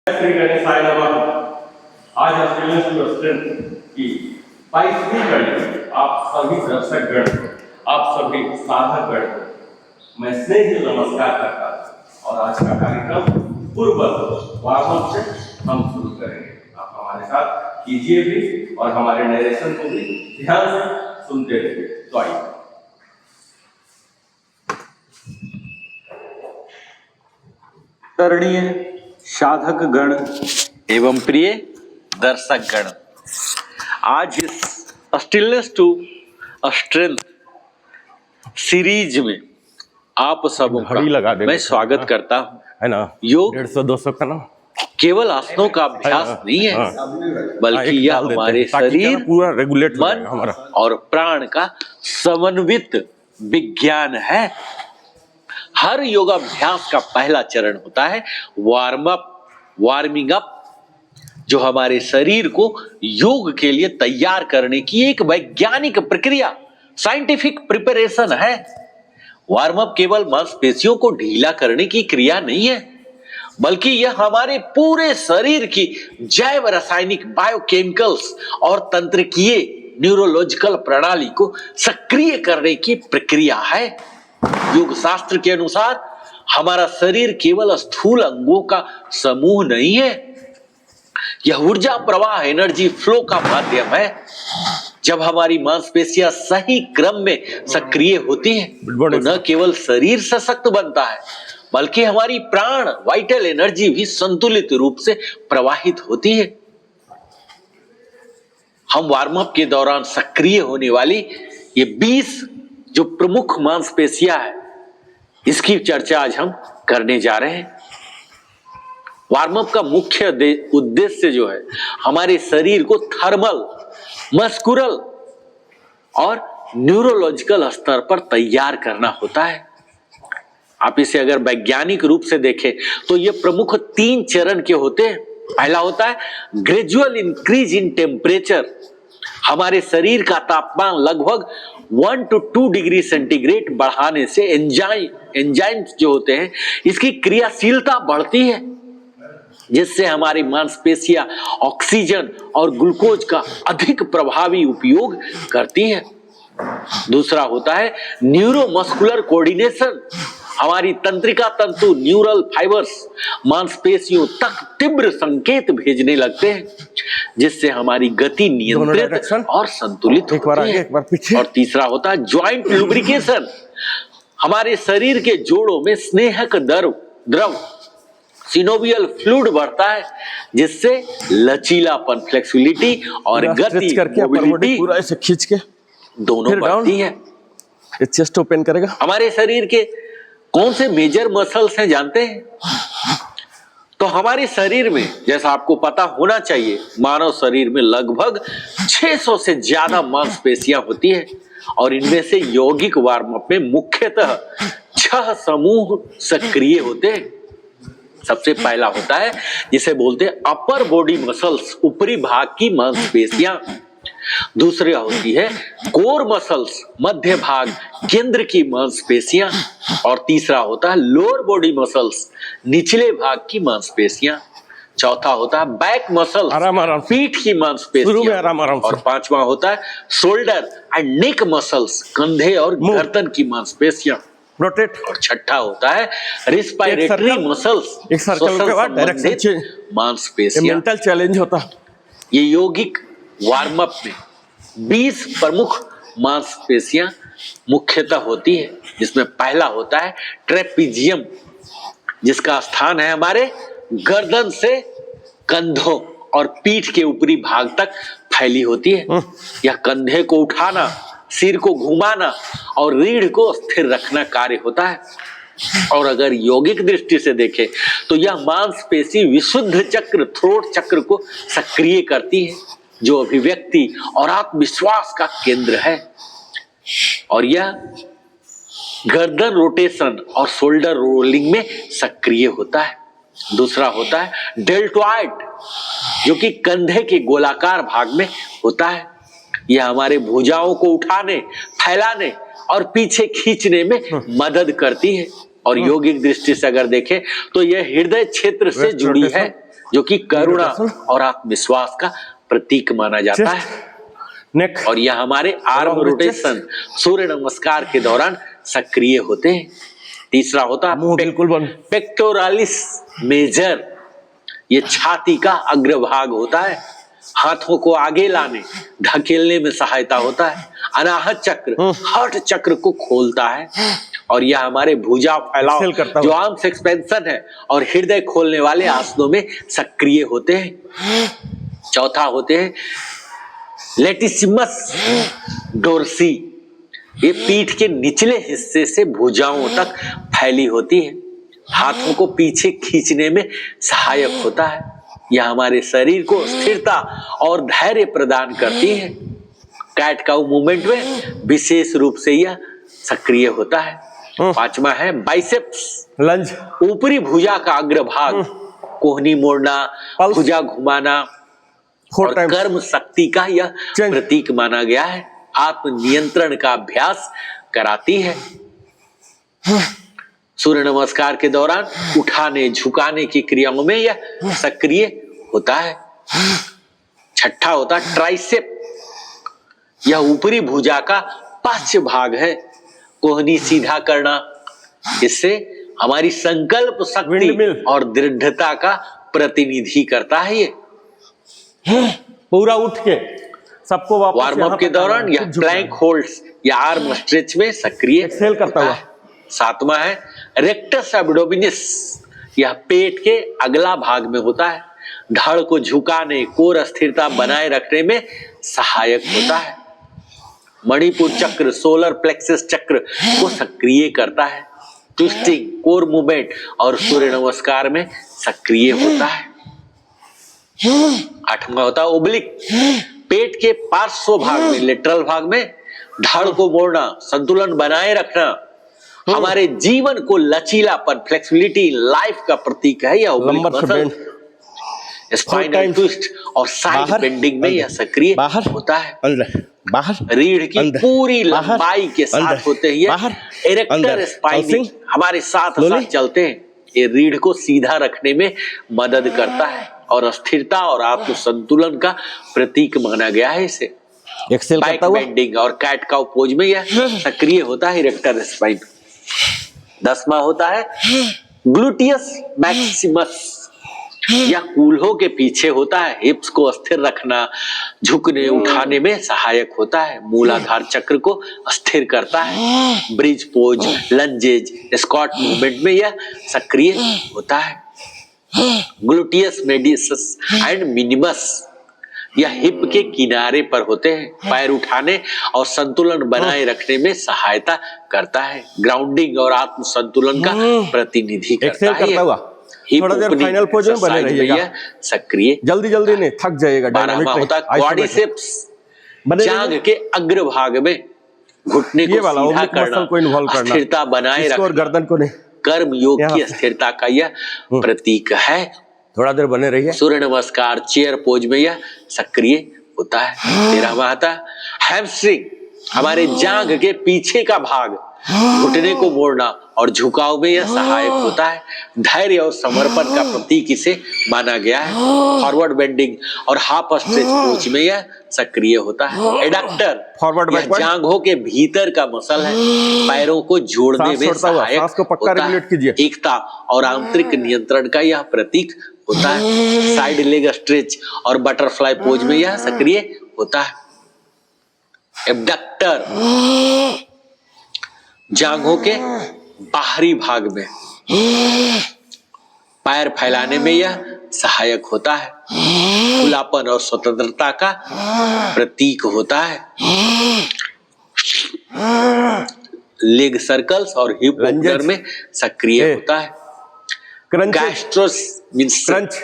श्री गणेशाय नमः। आज स्टूडेंट की 22वीं कड़ी आप सभी दर्शक गण, आप सभी साधक गण को मैं स्नेह नमस्कार करता हूं और आज का कार्यक्रम पूर्व वार्म से हम शुरू करेंगे। आप हमारे साथ कीजिए भी और हमारे नरेशन को भी ध्यान से सुनते रहिए। तो आइए आदरणीय साधक गण एवं प्रिय दर्शक गण, आज इस स्टिलनेस टू स्ट्रेंथ सीरीज में आप सबों का मैं स्वागत करता हूं। है ना, योग 150-200 का ना केवल आसनों का अभ्यास नहीं है, बल्कि यह हमारे शरीर, पूरा रेगुलेट मन और प्राण का समन्वित विज्ञान है। हर योगाभ्यास का पहला चरण होता है वार्मिंग अप, जो हमारे शरीर को योग के लिए तैयार करने की एक वैज्ञानिक प्रक्रिया, साइंटिफिक प्रिपरेशन है। वार्म अप केवल मांसपेशियों को ढीला करने की क्रिया नहीं है, बल्कि यह हमारे पूरे शरीर की जैव रासायनिक बायोकेमिकल्स और तंत्रिकीय न्यूरोलॉजिकल प्रणाली को सक्रिय करने की प्रक्रिया है। योग शास्त्र के अनुसार हमारा शरीर केवल स्थूल अंगों का समूह नहीं है, यह ऊर्जा प्रवाह, एनर्जी फ्लो का माध्यम है। जब हमारी मांसपेशियां सही क्रम में सक्रिय होती हैं, तो न केवल शरीर सशक्त बनता है, बल्कि हमारी प्राण वाइटल एनर्जी भी संतुलित रूप से प्रवाहित होती है। हम वार्म अप के दौरान सक्रिय होने वाली ये 20 जो प्रमुख मांसपेशियां है, इसकी चर्चा आज हम करने जा रहे हैं। वार्म अप का मुख्य उद्देश्य जो है, हमारे शरीर को थर्मल, मस्कुलर और न्यूरोलॉजिकल स्तर पर तैयार करना होता है। आप इसे अगर वैज्ञानिक रूप से देखें तो ये प्रमुख 3 चरण के होते हैं। पहला होता है ग्रेजुअल इंक्रीज इन टेम्परेचर। हमारे शरीर का तापमान लगभग 1 to 2 डिग्री सेंटीग्रेड बढ़ाने से एंजाइम्स जो होते हैं, इसकी क्रियाशीलता बढ़ती है, जिससे हमारी मांसपेशियां ऑक्सीजन और ग्लूकोज का अधिक प्रभावी उपयोग करती है। दूसरा होता है न्यूरोमस्कुलर कोऑर्डिनेशन। हमारी तंत्रिका तंतु, न्यूरल फाइबर्स मांसपेशियों तक तीव्र संकेत भेजने लगते हैं, जिससे हमारी गति नियंत्रित और संतुलित होती है। और तीसरा होता है ज्वाइंट लुब्रिकेशन। हमारे शरीर के जोड़ों में स्नेहक द्रव सिनोवियल फ्लूइड बढ़ता है, जिससे लचीलापन, फ्लेक्सिबिलिटी और गति, मोबिलिटी पूरा ऐसे खींच के दोनों बढ़ती है। चेस्ट ओपन करेगा। हमारे शरीर के कौन से मेजर मसल्स हैं जानते हैं? तो हमारे शरीर में, जैसा आपको पता होना चाहिए, मानव शरीर में लगभग 600 से ज्यादा मांसपेशियां होती है, और इनमें से यौगिक वार्म अप में मुख्यतः 6 समूह सक्रिय होते हैं। सबसे पहला होता है जिसे बोलते हैं अपर बॉडी मसल्स, ऊपरी भाग की मांसपेशियां। दूसरी होती है कोर मसल्स, मध्य भाग, केंद्र की मांसपेशियां। और तीसरा होता है लोअर बॉडी मसल्स, निचले भाग की मांसपेशियां। चौथा होता है बैक मसल्स, पीठ की मांसपेशियां। और पांचवा होता है शोल्डर एंड नेक मसल्स, कंधे और गर्दन की मांसपेशियां। रोटेट। और छठा होता है रिस्पायरेटरी मसल्स, एक सर्कल के बाद डायरेक्शन चेंज, मांसपेशियां। मेंटल चैलेंज होता। ये यौगिक वार्म अप में 20 प्रमुख मांसपेशियां मुख्यतः होती है, जिसमें पहला होता है ट्रेपीजियम, जिसका स्थान है हमारे गर्दन से कंधों और पीठ के ऊपरी भाग तक फैली होती है। यह कंधे को उठाना, सिर को घुमाना और रीढ़ को स्थिर रखना कार्य होता है। और अगर यौगिक दृष्टि से देखें तो यह मांसपेशी विशुद्ध चक्र, थ्रोट चक्र को सक्रिय करती है, जो अभिव्यक्ति और आत्मविश्वास का केंद्र है। और यह गर्दन रोटेशन और शोल्डर रोलिंग में सक्रिय होता है। दूसरा होता है डेल्टॉइड, जो कि कंधे के गोलाकार भाग में होता है। यह हमारे भुजाओं को उठाने, फैलाने और पीछे खींचने में मदद करती है। और योगिक दृष्टि से अगर देखें तो यह हृदय क्षेत्र से जुड़ी है, जो कि करुणा और आत्मविश्वास का प्रतीक माना जाता है। नेक और यह हमारे आर्म रोटेशन सूर्य नमस्कार के दौरान सक्रिय होते हैं। तीसरा होता है बिल्कुल बंद। पेक्टोरालिस मेजर, ये छाती का अग्रभाग होता है, हाथों को आगे लाने ढकेलने में सहायता होता है। अनाहत चक्र हार्ट चक्र को खोलता है, और यह हमारे भुजा फैलाव जो आर्म्स एक्सपेंशन है और हृदय खोलने वाले आसनों में सक्रिय होते हैं। चौथा होते हैं लेटिसिमस डोर्सी, ये पीठ के निचले हिस्से से भुजाओं तक फैली होती है, हाथों को पीछे खींचने में सहायक होता है। यह हमारे शरीर को स्थिरता और धैर्य प्रदान करती है। कैट काउ मूवमेंट में विशेष रूप से यह सक्रिय होता है। पांचवा है बाइसेप्स लंज, ऊपरी भुजा का अग्रभाग, कोहनी मोड़ना, भुजा घुमाना और कर्म शक्ति का यह प्रतीक माना गया है। आत्म नियंत्रण का अभ्यास कराती है। सूर्य नमस्कार के दौरान उठाने झुकाने की क्रियाओं में यह सक्रिय होता है। छठा होता है ट्राइसेप, यह ऊपरी भुजा का पार्श्व भाग है, कोहनी सीधा करना, इससे हमारी संकल्प शक्ति और दृढ़ता का प्रतिनिधि करता है। ये पूरा उठ के सबको वापस वार्म अप के दौरान यह प्लैंक होल्ड्स या आर्म स्ट्रेच में सक्रिय एक्सेल करता हुआ। सातवां है रेक्टस एब्डोमिनिस, यह पेट के अगला भाग में होता है, धड़ को झुकाने, कोर स्थिरता बनाए रखने में सहायक होता है। मणिपुर चक्र सोलर प्लेक्सस चक्र को सक्रिय करता है। ट्विस्टिंग, कोर मूवमेंट और सूर्य नमस्कार में सक्रिय होता है। आठवां होता है ओब्लिक, पेट के पार्श्व भाग में, लेटरल भाग में धड़ को मोड़ना, संतुलन बनाए रखना, हमारे जीवन को लचीलापन, फ्लेक्सिबिलिटी, लाइफ का प्रतीक है। यह ओब्लिक मसल स्पाइनल ट्विस्ट और साइड बेंडिंग में यह सक्रिय होता है। बाहर रीढ़ की पूरी लंबाई के साथ होते हैं इरेक्टर स्पाइनिंग, हमारे साथ साथ चलते हैं। ये रीढ़ को सीधा रखने में मदद करता है और स्थिरता और आत्म संतुलन का प्रतीक माना गया है इसे। एक्सेल बैक बेंडिंग और कैट काउ पोज में यह सक्रिय होता है इरेक्टर स्पाइन। 10वां होता है ग्लूटियस मैक्सिमस, यह कूल्हों के पीछे होता है, हिप्स को स्थिर रखना, झुकने उठाने में सहायक होता है, मूलाधार चक्र को स्थिर करता है। ब्रिज पोज, लंजेज, स्क्वाट मूवमेंट में यह सक्रिय होता है। ग्लूटियस मेडियस एंड मिनिमस, यह हिप के किनारे पर होते हैं, पैर उठाने और संतुलन बनाए रखने में सहायता करता है। ग्राउंडिंग और आत्म संतुलन का प्रतिनिधि करता है। थोड़ा देर फाइनल पोज में बने रहिएगा, सक्रिय, जल्दी जल्दी नहीं, थक जाइएगा। 12वां होता है क्वाड्रिसेप्स, जांघ के अग्रभाग में घुटने को सीधा करना, स्थिरता बनाए रखना, गर्दन को नहीं, कर्म योग की स्थिरता का यह प्रतीक है। थोड़ा देर बने रहिए। सूर्य नमस्कार चेयर पोज में यह सक्रिय होता है। 13वां आता है हैमस्ट्रिंग, हमारे जांघ के पीछे का भाग, घुटने को मोड़ना और झुकाव में यह सहायक होता है। धैर्य और समर्पण का प्रतीक इसे माना गया है। फॉरवर्ड बेंडिंग और हाफ स्ट्रेच पोज में यह सक्रिय होता है। एडक्टर, यह जांघों के भीतर का मसल है, पैरों को जोड़ने में सहायक होता है। एकता और आंतरिक नियंत्रण का यह प्रतीक होता है। साइड लेग स्ट्रेच और बटरफ्लाई पोज में यह सक्रिय होता है। एब्डक्टर, जांघों के बाहरी भाग में पैर फैलाने में यह सहायक होता है। खुलापन और स्वतंत्रता का प्रतीक होता है। लेग सर्कल्स और हिप ओपनर में सक्रिय होता है। गैस्ट्रोस मींस क्रंच,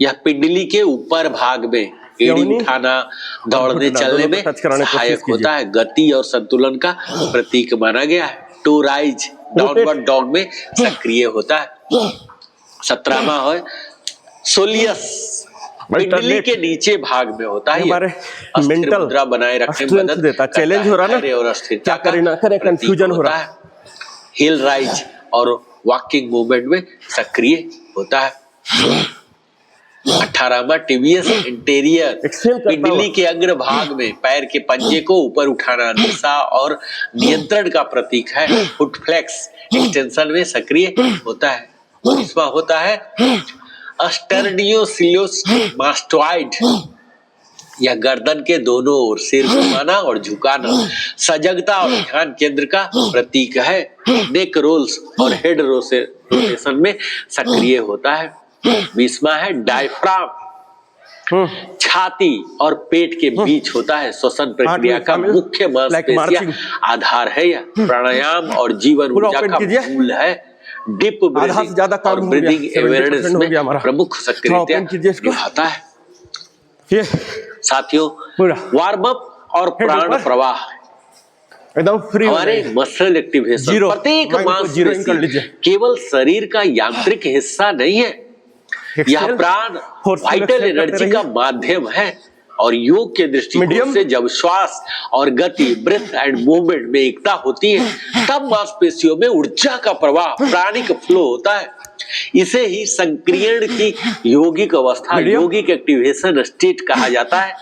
यह पिंडली के ऊपर भाग में एड़ी उठाना, दौड़ने चलने में सहायक होता है। गति और संतुलन का प्रतीक माना गया है। टू राइज डाउनवर्ड डॉग में सक्रिय होता है। 17वां है सोलियस, पिंडली के नीचे भाग में होता है। हमारे मेंटल मुद्रा बनाए रखने में मदद देता है। चैलेंज हो रहा ना, और स्थिरता क्या करे ना करे, कंफ्यूजन हो रहा है। हिल राइज और वॉकिंग मूवमेंट में सक्रिय होता है। 18वां टिबियस इंटीरियर, पिंडली के अग्र भाग में पैर के पंजे को ऊपर उठाना दिशा और नियंत्रण का प्रतीक है। फुट फ्लेक्स एक्सटेंशन में सक्रिय होता है। 19वां होता है स्टर्नियोसिलोमास्टोइड, यह गर्दन के दोनों ओर सिर घुमाना और झुकाना सजगता और ध्यान केंद्र का प्रतीक है। नेक रोल्स और हेड रोटेशन में सक्रिय होता है। 20वां है डायफ्राम, छाती और पेट के बीच होता है। श्वसन प्रक्रिया का मुख्य मांसपेशिया आधार है। यह प्राणायाम और जीवन ऊर्जा का मूल है। डीप ब्रीदिंग और ब्रीदिंग अवेयरनेस में प्रमुख सक्रियता निभाता है। साथियों, वार्म अप और प्राण प्रवाह एकदम फ्री, हमारे मसल एक्टिवेशन, प्रत्येक मांसपेशी केवल शरीर का यांत्रिक हिस्सा नहीं है, यह प्राण वाइटल एनर्जी का माध्यम है। और योग के दृष्टिकोण से जब श्वास और गति, ब्रेथ एंड मूवमेंट में एकता होती है, तब मांसपेशियों में ऊर्जा का प्रवाह, प्राणिक फ्लो होता है। इसे ही संक्रियण की यौगिक अवस्था, यौगिक एक्टिवेशन स्टेट कहा जाता है,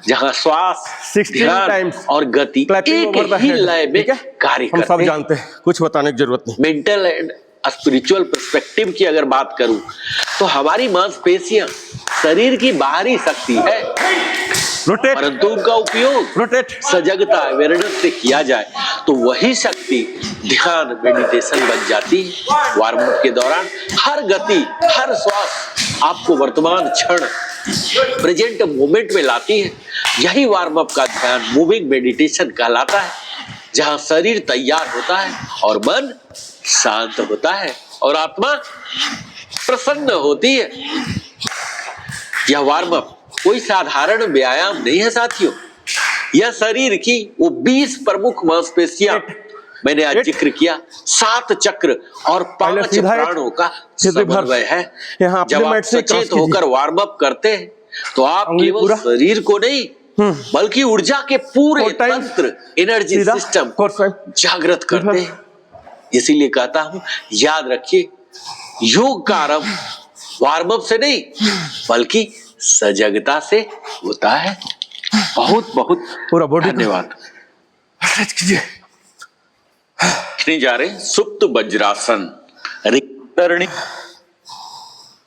जहां श्वास, ध्यान और गति एक ही लय में कार्य करते हैं। सब जानते हैं, कुछ बताने की जरूरत नहीं। मेंटल एंड स्पिरिचुअल पर्सपेक्टिव की अगर बात करूं तो हमारी मांसपेशियां शरीर की बाहरी शक्ति है, परंतु उनका उपयोग सजगता अवेयरनेस से किया जाए तो वही शक्ति ध्यान, मेडिटेशन बन जाती है। वार्म अप के दौरान हर गति, हर श्वास आपको वर्तमान क्षण, प्रेजेंट मोमेंट में लाती है। यही वार्म अप का ध्यान, मूविंग मेडिटेशन कहलाता है, जहां शरीर तैयार होता है और मन शांत होता है और आत्मा प्रसन्न होती है। यह वार्म अप कोई साधारण व्यायाम नहीं है साथियों, यह शरीर की वो 20 प्रमुख मांसपेशियां मैंने आज जिक्र किया, 7 चक्र और 5 प्राणों का समन्वय है। जब आप सचेत होकर वार्म अप करते हैं तो आप केवल शरीर को नहीं बल्कि ऊर्जा के पूरे तंत्र, एनर्जी सिस्टम जागृत करते हैं। इसीलिए कहता हूं, याद रखिए, योग का आरंभ वार्म अप से नहीं बल्कि सजगता से होता है। बहुत बहुत पूरा बॉडी धन्यवाद। नहीं जा रहे सुप्त वज्रासन,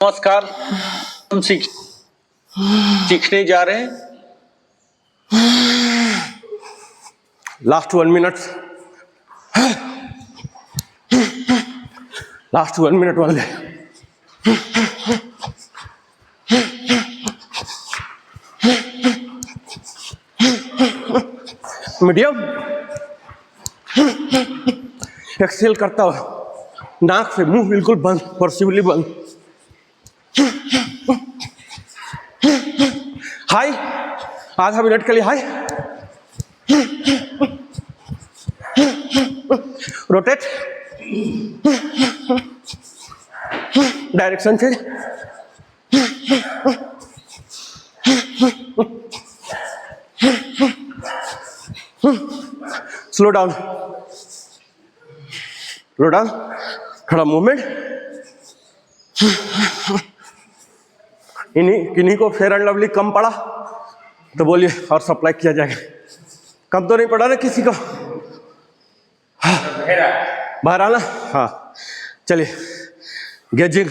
नमस्कार। हम सीखने जा रहे हैं लास्ट 1 मिनट, लास्ट 1 मिनट वाले। मीडियम एक्सेल करता हुआ, नाक से मुंह बिल्कुल बंद, पॉसिबली बंद। हाई, आधा मिनट के लिए high. Rotate, direction change. Slow down, slow down, थोड़ा मूवमेंट। किन्हीं को फेयर एंड लवली कम पड़ा तो बोलिए और सप्लाई किया जाएगा। कम तो नहीं पड़ा ना किसी को? बाहर आना, हाँ चलिए। Gazing,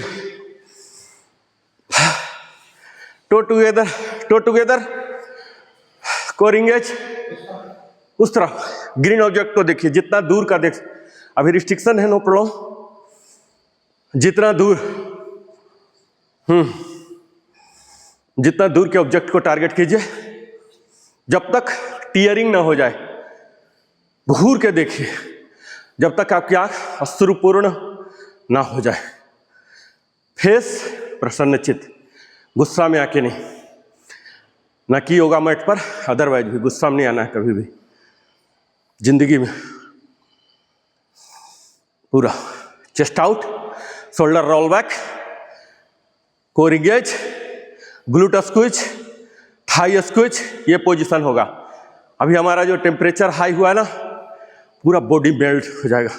toe together, toe together, core engage. उस तरफ ग्रीन ऑब्जेक्ट को देखिए, जितना दूर का देख, अभी रिस्ट्रिक्शन है, नो प्रॉब्लम। जितना दूर, जितना दूर के ऑब्जेक्ट को टारगेट कीजिए, जब तक टीयरिंग ना हो जाए। घूर के देखिए, जब तक आपकी आंख अश्रुपूर्ण ना हो जाए। फेस प्रसन्नचित, गुस्सा में आके नहीं, ना कि योगा मैट पर, अदरवाइज भी गुस्सा में नहीं आना है कभी भी जिंदगी में। पूरा chest out, shoulder roll back, core engage, glute squeeze, thigh squeeze, ये पोजीशन होगा। अभी हमारा जो टेम्परेचर हाई हुआ है ना, पूरा बॉडी मेल्ट हो जाएगा।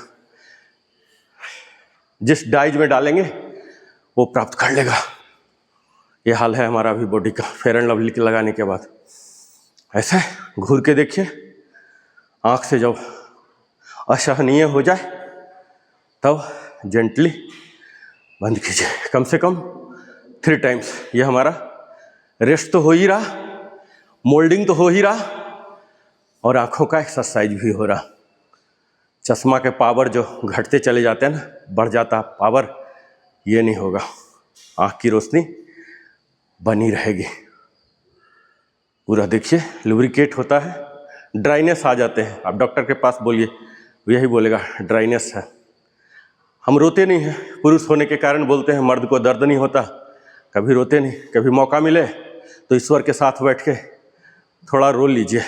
जिस डाइज में डालेंगे वो प्राप्त कर लेगा। ये हाल है हमारा अभी बॉडी का फेयर एंड लवली के लगाने के बाद। ऐसे घूर के देखिए, आँख से जब असहनीय हो जाए तब जेंटली बंद कीजिए, कम से कम 3 टाइम्स। ये हमारा रेस्ट तो हो ही रहा, मोल्डिंग तो हो ही रहा, और आँखों का एक्सरसाइज भी हो रहा। चश्मा के पावर जो घटते चले जाते हैं ना, बढ़ जाता पावर, ये नहीं होगा। आँख की रोशनी बनी रहेगी। पूरा देखिए लुब्रिकेट होता है, ड्राइनेस आ जाते हैं। आप डॉक्टर के पास बोलिए, यही बोलेगा ड्राइनेस है। हम रोते नहीं हैं, पुरुष होने के कारण बोलते हैं मर्द को दर्द नहीं होता, कभी रोते नहीं। कभी मौका मिले तो ईश्वर के साथ बैठ के थोड़ा रो लीजिए,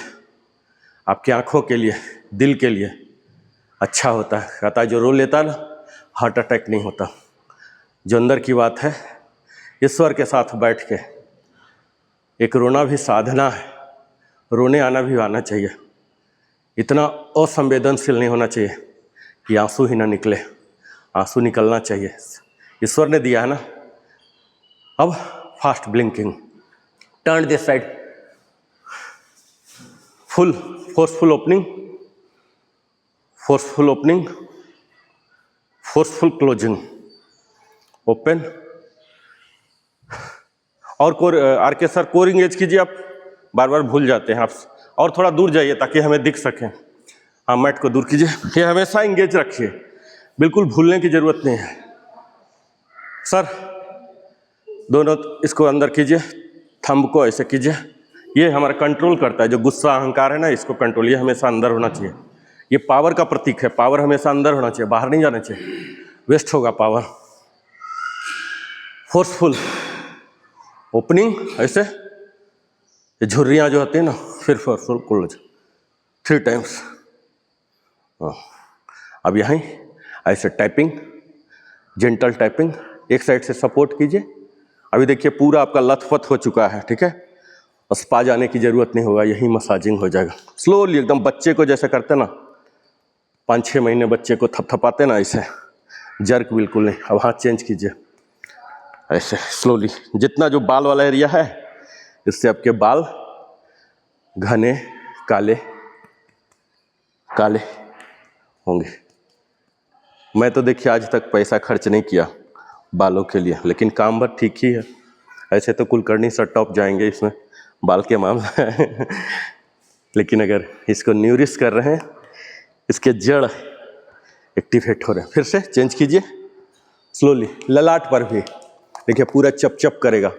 आपकी आँखों के लिए, दिल के लिए अच्छा होता है। कहता है जो रो लेता ना, हार्ट अटैक नहीं होता। जो अंदर की बात है, ईश्वर के साथ बैठ के, एक रोना भी साधना है, रोने आना भी आना चाहिए। इतना असंवेदनशील नहीं होना चाहिए कि आंसू ही ना निकले, आंसू निकलना चाहिए, ईश्वर ने दिया है ना। अब fast blinking, turn this side, full forceful opening, forceful opening, forceful closing, open. और कोर आर के सर कोर इंगेज कीजिए, आप बार बार भूल जाते हैं आप, और थोड़ा दूर जाइए ताकि हमें दिख सके। हाँ, मैट को दूर कीजिए, ये हमेशा इंगेज रखिए, बिल्कुल भूलने की जरूरत नहीं है। सर दोनों इसको अंदर कीजिए, थंब को ऐसे कीजिए, ये हमारा कंट्रोल करता है। जो गुस्सा अहंकार है ना, इसको कंट्रोल, ये हमेशा अंदर होना चाहिए। ये पावर का प्रतीक है, पावर हमेशा अंदर होना चाहिए, बाहर नहीं जाना चाहिए, वेस्ट होगा पावर। फोर्सफुल ओपनिंग, ऐसे ये झुर्रियाँ जो होती है ना, फिर फोर्सफुल क्लोज 3 टाइम्स। अब यहाँ ऐसे टाइपिंग, जेंटल टाइपिंग, एक साइड से सपोर्ट कीजिए। अभी देखिए पूरा आपका लथपथ हो चुका है, ठीक है, स्पा जाने की जरूरत नहीं होगा, यही मसाजिंग हो जाएगा। स्लोली एकदम, बच्चे को जैसे करते ना, 5-6 महीने बच्चे को थपथपाते ना, ऐसे जर्क बिल्कुल नहीं। अब हाथ चेंज कीजिए, ऐसे स्लोली। जितना जो बाल वाला एरिया है, इससे आपके बाल घने काले काले होंगे। मैं तो देखिए आज तक पैसा खर्च नहीं किया बालों के लिए, लेकिन काम भर ठीक ही है। ऐसे तो कुलकर्णी सर टॉप जाएंगे इसमें बाल के मामला है लेकिन अगर इसको न्यूरिश कर रहे हैं, इसके जड़ एक्टिवेट हो रहे हैं। फिर से चेंज कीजिए स्लोली। ललाट पर भी देखिए पूरा चप चप करेगा।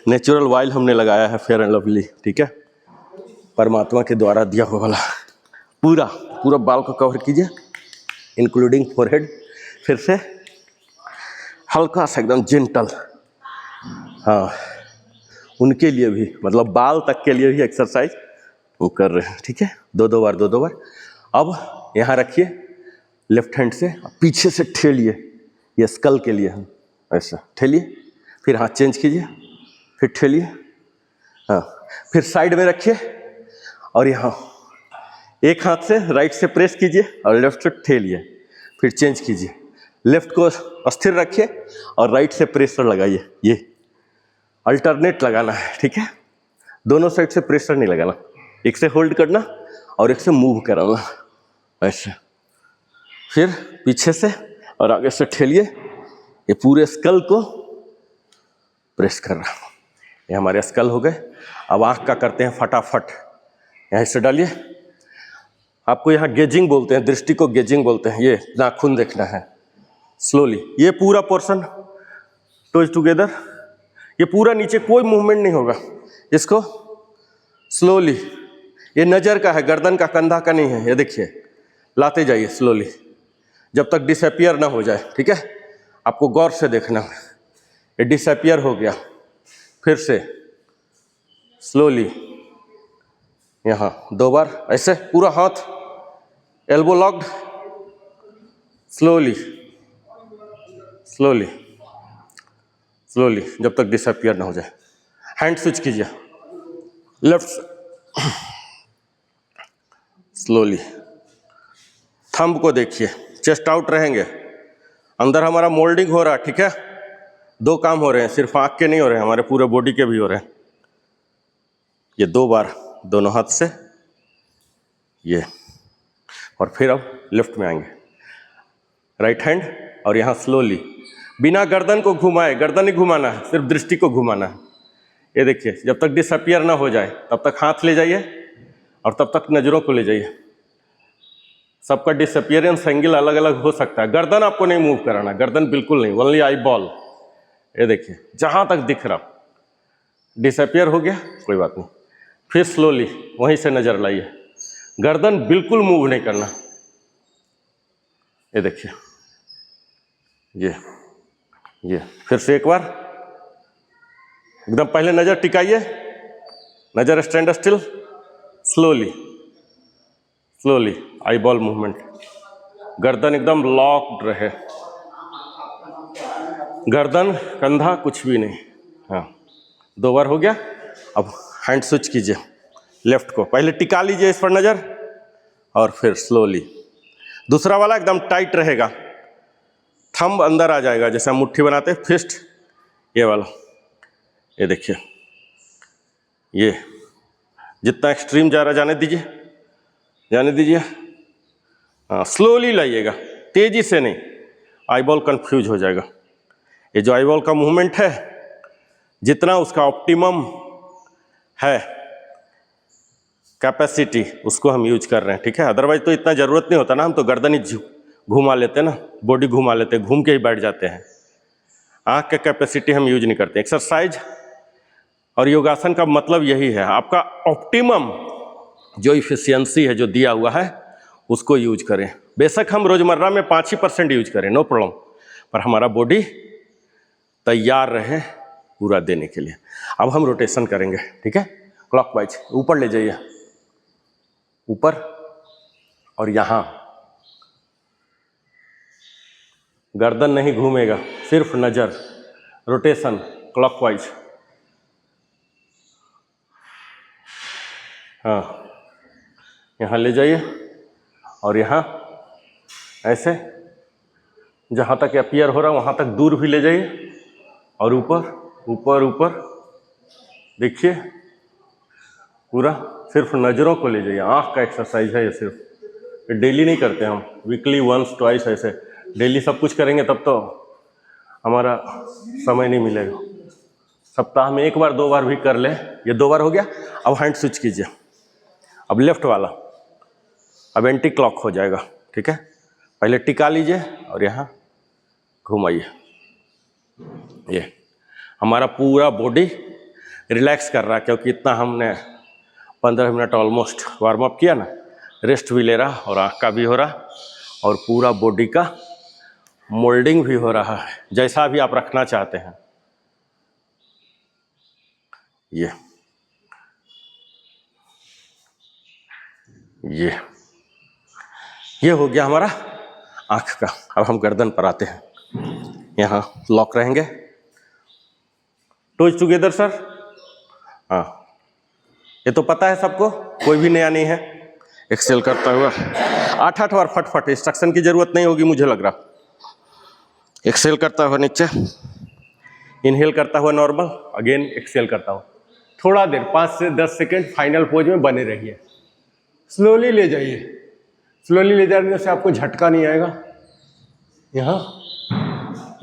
नेचुरल ऑयल हमने लगाया है, फेयर एंड लवली, ठीक है, परमात्मा के द्वारा दिया हुआ वाला। पूरा पूरा बाल को कवर कीजिए, इंक्लूडिंग फोरहेड। फिर से हल्का सा एकदम जेंटल। हाँ, उनके लिए भी, मतलब बाल तक के लिए भी एक्सरसाइज वो कर रहे हैं, ठीक है, 2-2 बार 2-2 बार। अब यहाँ रखिए, लेफ्ट हैंड से पीछे से ठेलिए, ये स्कल के लिए है, ऐसा ठेलिए। फिर हाथ चेंज कीजिए, फिर ठेलिए। हाँ, फिर साइड में रखिए और यहाँ एक हाथ से राइट से प्रेस कीजिए और लेफ्ट से ठेलिए। फिर चेंज कीजिए, लेफ्ट को अस्थिर रखिए और राइट से प्रेशर लगाइए। ये अल्टरनेट लगाना है, ठीक है, दोनों साइड से प्रेशर नहीं लगाना, एक से होल्ड करना और एक से मूव कराना, ऐसे। फिर पीछे से और आगे से ठेलिए, ये पूरे स्कल को प्रेस कर रहा। ये हमारे स्कल हो गए। अब आँख का करते हैं फटाफट। यहाँ से डालिए, आपको यहाँ गेजिंग बोलते हैं, दृष्टि को गेजिंग बोलते हैं। ये नाखून देखना है स्लोली, ये पूरा पोर्शन टोज टुगेदर, ये पूरा नीचे कोई मूवमेंट नहीं होगा। इसको स्लोली, ये नज़र का है, गर्दन का, कंधा का नहीं है। ये देखिए लाते जाइए स्लोली जब तक डिसअपियर ना हो जाए, ठीक है, आपको गौर से देखना है। ये डिसअपियर हो गया, फिर से स्लोली यहाँ 2 बार ऐसे, पूरा हाथ elbow locked, slowly slowly slowly जब तक डिसअपियर ना हो जाए। हैंड स्विच कीजिए, लेफ्ट स्लोली। थंब को देखिए, चेस्ट आउट रहेंगे, अंदर हमारा मोल्डिंग हो रहा है, ठीक है। 2 काम हो रहे हैं, सिर्फ आँख के नहीं हो रहे हैं, हमारे पूरे बॉडी के भी हो रहे हैं। ये 2 बार दोनों हाथ से ये, और फिर अब लेफ्ट में आएंगे, राइट हैंड, और यहाँ स्लोली बिना गर्दन को घुमाए, गर्दन ही घुमाना है, सिर्फ दृष्टि को घुमाना है। ये देखिए, जब तक डिसअपियर ना हो जाए तब तक हाथ ले जाइए और तब तक नज़रों को ले जाइए। सबका डिसअपियरेंस एंगल अलग अलग हो सकता है। गर्दन आपको नहीं मूव कराना, गर्दन बिल्कुल नहीं, ओनली आई बॉल। ये देखिए, जहाँ तक दिख रहा, डिसअपियर हो गया कोई बात नहीं, फिर स्लोली वहीं से नज़र लाइए, गर्दन बिल्कुल मूव नहीं करना। ये देखिए, ये फिर से एक बार, एकदम पहले नज़र टिकाइए, नज़र stand still, slowly slowly eye ball movement, गर्दन एकदम लॉक्ड रहे, गर्दन कंधा कुछ भी नहीं। हाँ, 2 बार हो गया। अब हैंड स्विच कीजिए लेफ्ट को, पहले टिका लीजिए इस पर नज़र और फिर स्लोली। दूसरा वाला एकदम टाइट रहेगा, थंब अंदर आ जाएगा, जैसे हम मुट्ठी बनाते हैं, फिस्ट, ये वाला। ये देखिए, ये जितना एक्सट्रीम जा रहा जाने दीजिए, जाने दीजिए। हाँ, स्लोली लाइएगा, तेजी से नहीं, आई बॉल कंफ्यूज हो जाएगा। ये जो आई बॉल का मूवमेंट है, जितना उसका ऑप्टिमम है कैपेसिटी, उसको हम यूज कर रहे हैं, ठीक है। अदरवाइज तो इतना ज़रूरत नहीं होता ना, हम तो गर्दन ही घुमा लेते हैं ना, बॉडी घुमा लेते हैं, घूम के ही बैठ जाते हैं। आँख का कैपेसिटी हम यूज नहीं करते। एक्सरसाइज और योगासन का मतलब यही है, आपका ऑप्टिमम जो इफिशियंसी है, जो दिया हुआ है, उसको यूज करें। बेशक हम रोजमर्रा में 5% यूज करें, नो प्रॉब्लम, पर हमारा बॉडी तैयार रहे पूरा देने के लिए। अब हम रोटेशन करेंगे, ठीक है, क्लॉकवाइज। ऊपर ले जाइए, ऊपर, और यहाँ गर्दन नहीं घूमेगा, सिर्फ नज़र, रोटेशन क्लॉकवाइज। हाँ, यहाँ ले जाइए और यहाँ ऐसे, जहाँ तक अपीयर हो रहा वहाँ तक दूर भी ले जाइए, और ऊपर ऊपर ऊपर, देखिए पूरा, सिर्फ नज़रों को ले जाइए। आँख का एक्सरसाइज है ये, सिर्फ डेली नहीं करते हम, वीकली वंस ट्वाइस ऐसे। डेली सब कुछ करेंगे तब तो हमारा समय नहीं मिलेगा। सप्ताह में 1 बार 2 बार भी कर ले। ये 2 बार हो गया। अब हैंड स्विच कीजिए, अब लेफ्ट वाला, अब एंटी क्लॉक हो जाएगा, ठीक है। पहले टिका लीजिए और यहाँ घुमाइए। ये हमारा पूरा बॉडी रिलैक्स कर रहा है, क्योंकि इतना हमने 15 मिनट ऑलमोस्ट वार्म अप किया ना, रेस्ट भी ले रहा और आँख का भी हो रहा और पूरा बॉडी का मोल्डिंग भी हो रहा है, जैसा भी आप रखना चाहते हैं। ये हो गया हमारा आँख का। अब हम गर्दन पर आते हैं। यहाँ लॉक रहेंगे, टोज टुगेदर सर। हाँ, ये तो पता है सबको, कोई भी नया नहीं है। एक्सेल करता हुआ 8 बार फटफट, इंस्ट्रक्शन की जरूरत नहीं होगी मुझे लग रहा। एक्सेल करता हुआ नीचे, इनहेल करता हुआ नॉर्मल, अगेन एक्सेल करता हुआ। थोड़ा देर 5 से 10 सेकेंड फाइनल पोज में बने रहिए। स्लोली ले जाइए, स्लोली ले जाने से आपको झटका नहीं आएगा। यहाँ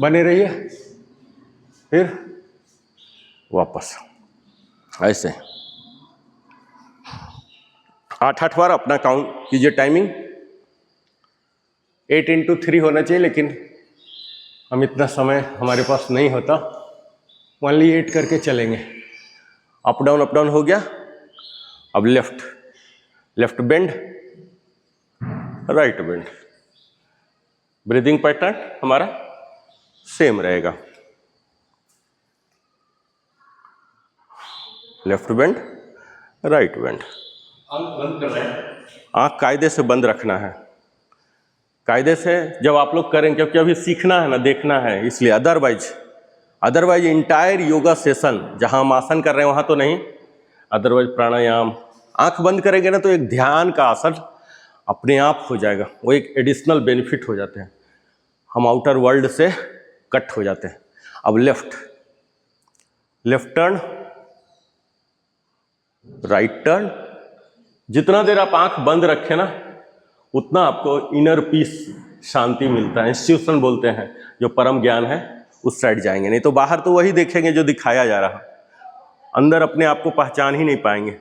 बने रहिए, फिर वापस ऐसे 8 बार अपना काउंट कीजिए। टाइमिंग 8 × 3 होना चाहिए, लेकिन हम इतना समय हमारे पास नहीं होता, ओनली 8 करके चलेंगे। अप डाउन हो गया। अब left bend, right bend. Breathing pattern हमारा सेम रहेगा, लेफ्ट बेंड, राइट बेंड। बंद कर रहे हैं, आँख कायदे से बंद रखना है, कायदे से जब आप लोग करें, क्योंकि अभी सीखना है ना, देखना है, इसलिए। अदरवाइज इंटायर योगा सेशन जहाँ हम आसन कर रहे हैं वहाँ तो नहीं, अदरवाइज प्राणायाम आँख बंद करेंगे ना तो एक ध्यान का आसन अपने आप हो जाएगा, वो एक एडिशनल बेनिफिट हो जाते हैं। हम आउटर वर्ल्ड से कट हो जाते हैं। अब लेफ्ट टर्न, राइट टर्न। जितना देर आप आंख बंद रखें ना, उतना आपको इनर पीस, शांति मिलता है। इंस्टीट्यूशन बोलते हैं, जो परम ज्ञान है उस साइड जाएंगे। नहीं तो बाहर तो वही देखेंगे जो दिखाया जा रहा, अंदर अपने आप को पहचान ही नहीं पाएंगे।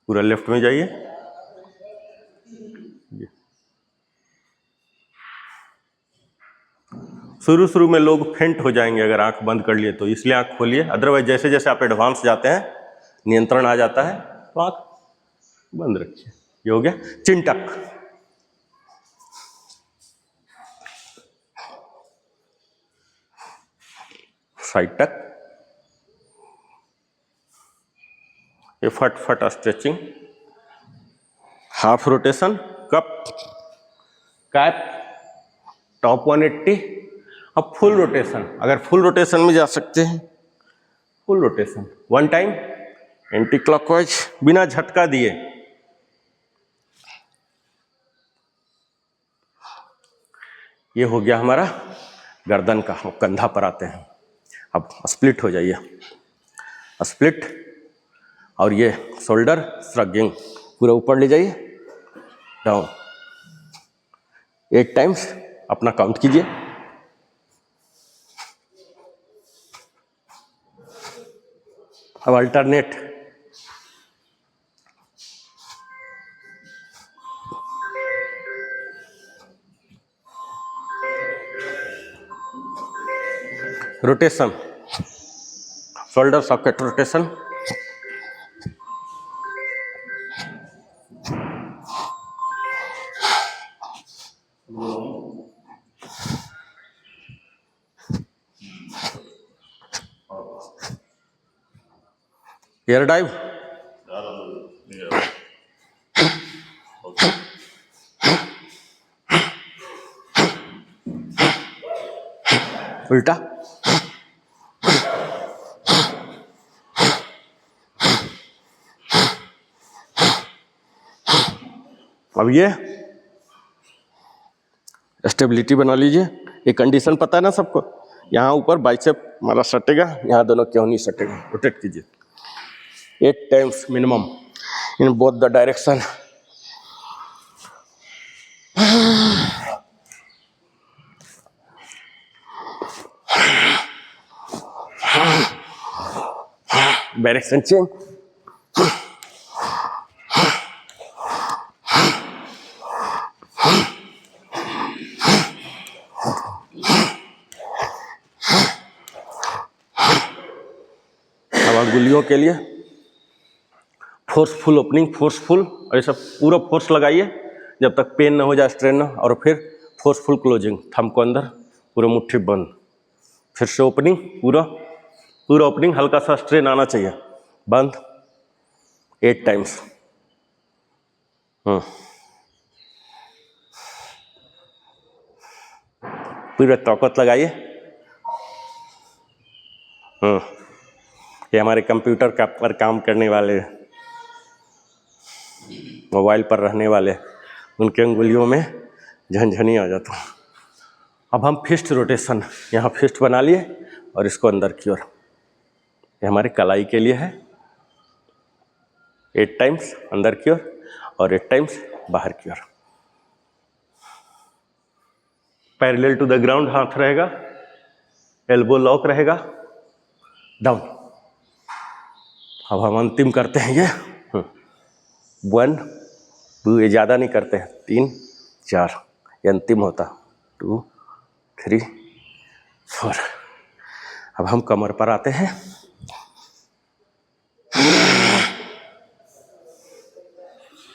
पूरा लेफ्ट में जाइए। शुरू में लोग फेंट हो जाएंगे अगर आंख बंद कर लिए तो, इसलिए आंख खोलिए। अदरवाइज जैसे जैसे आप एडवांस जाते हैं, नियंत्रण आ जाता है, तो आंख बंद रखिए। ये हो गया चिंटक। साइड टक। ये फट stretching. Half rotation, cup, cap, top 180। अब फुल रोटेशन, अगर फुल रोटेशन में जा सकते हैं, full rotation 1 time anti clockwise बिना झटका दिए। ये हो गया हमारा गर्दन का। हम कंधा पर आते हैं। अब स्प्लिट हो जाइए, स्प्लिट। और ये शोल्डर श्रगिंग, पूरा ऊपर ले जाइए, डाउन 8 टाइम्स। अपना काउंट कीजिए। अब alternate, rotation, shoulder socket rotation. Air dive, उल्टा, अब ये स्टेबिलिटी बना लीजिए। ये कंडीशन पता है ना सबको, यहाँ ऊपर बाइसेप हमारा सटेगा, यहाँ दोनों क्यों नहीं सटेगा। रोटेट कीजिए 8 times minimum in both the direction. Direction change. अंगुलियों के लिए फोर्सफुल ओपनिंग, फोर्सफुल, और ऐसा पूरा फोर्स लगाइए जब तक पेन ना हो जाए, स्ट्रेन ना, और फिर फोर्सफुल क्लोजिंग, थंब को अंदर, पूरा मुट्ठी बंद, फिर से ओपनिंग, पूरा ओपनिंग, हल्का सा स्ट्रेन आना चाहिए, बंद 8 टाइम्स। पूरा ताकत लगाइए। ये हमारे कंप्यूटर का पर काम करने वाले, मोबाइल पर रहने वाले, उनके अंगुलियों में झनझनी आ जाता। अब हम फिस्ट रोटेशन, यहाँ फिस्ट बना लिए और इसको अंदर की ओर, ये हमारे कलाई के लिए है। 8 टाइम्स अंदर की ओर और 8 टाइम्स बाहर की ओर। पैरेलल टू द ग्राउंड हाथ रहेगा, एल्बो लॉक रहेगा, डाउन। अब हम अंतिम करते हैं ये 1 2, ये ज़्यादा नहीं करते हैं, 3 4, ये अंतिम होता, 2 3 4। अब हम कमर पर आते हैं।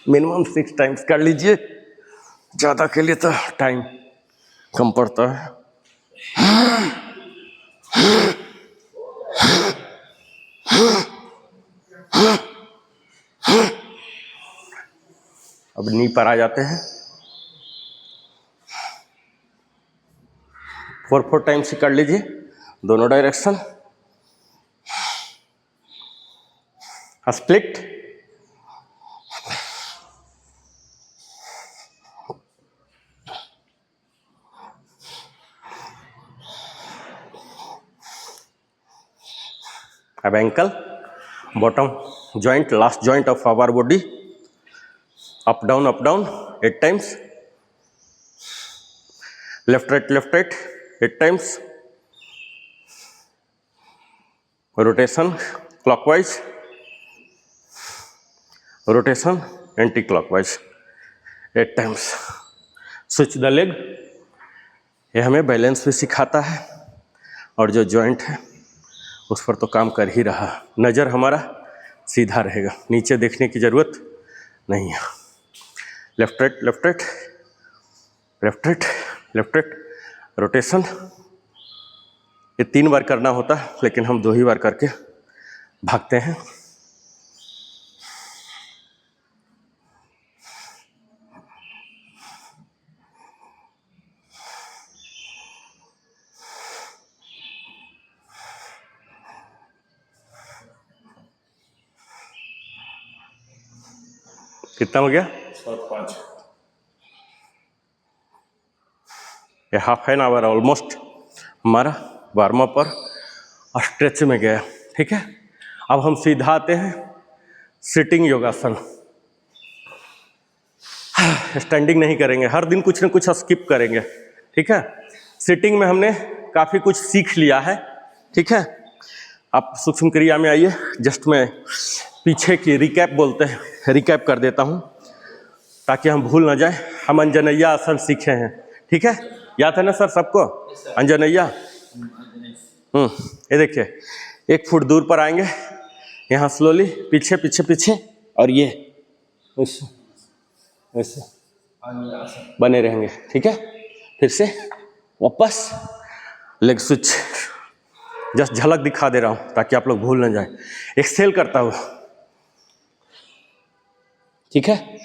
मिनिमम 6 टाइम्स कर लीजिए, ज़्यादा के लिए तो टाइम कम पड़ता है। अब नी पर आ जाते हैं। 4 टाइम्स ही कर लीजिए, दोनों डायरेक्शन। स्प्लिट, अब ankle, bottom joint, last joint of our body, up down 8 times, left right 8 times, rotation clockwise, rotation anti-clockwise 8 times. Switch the leg. ये हमें बैलेंस भी सिखाता है और जो जॉइंट है उस पर तो काम कर ही रहा. नज़र हमारा सीधा रहेगा, नीचे देखने की ज़रूरत नहीं है. Left right rotation. ये 3 बार करना होता है लेकिन हम 2 ही बार करके भागते हैं. कितना हो गया? 7-5. ये हाफ एन आवर ऑलमोस्ट हमारा वार्म अप और स्ट्रेच में गया. ठीक है, अब हम सीधा आते हैं सिटिंग योगासन. स्टैंडिंग नहीं करेंगे, हर दिन कुछ न कुछ स्किप करेंगे. ठीक है, सिटिंग में हमने काफ़ी कुछ सीख लिया है. ठीक है, आप सूक्ष्म क्रिया में आइए. जस्ट मैं पीछे की रिकैप बोलते हैं, रिकैप कर देता हूँ ताकि हम भूल ना जाए. हम अंजनैया आसन सीखे हैं. ठीक है, याद है ना सर सबको अंजनैया? ये देखिए, 1 फुट दूर पर आएंगे, यहाँ स्लोली पीछे और ये ऐसे बने रहेंगे. ठीक है, फिर से वापस लेग स्विच. जस्ट झलक दिखा दे रहा हूँ ताकि आप लोग भूल ना जाए. एक्सेल करता हुआ. ठीक है,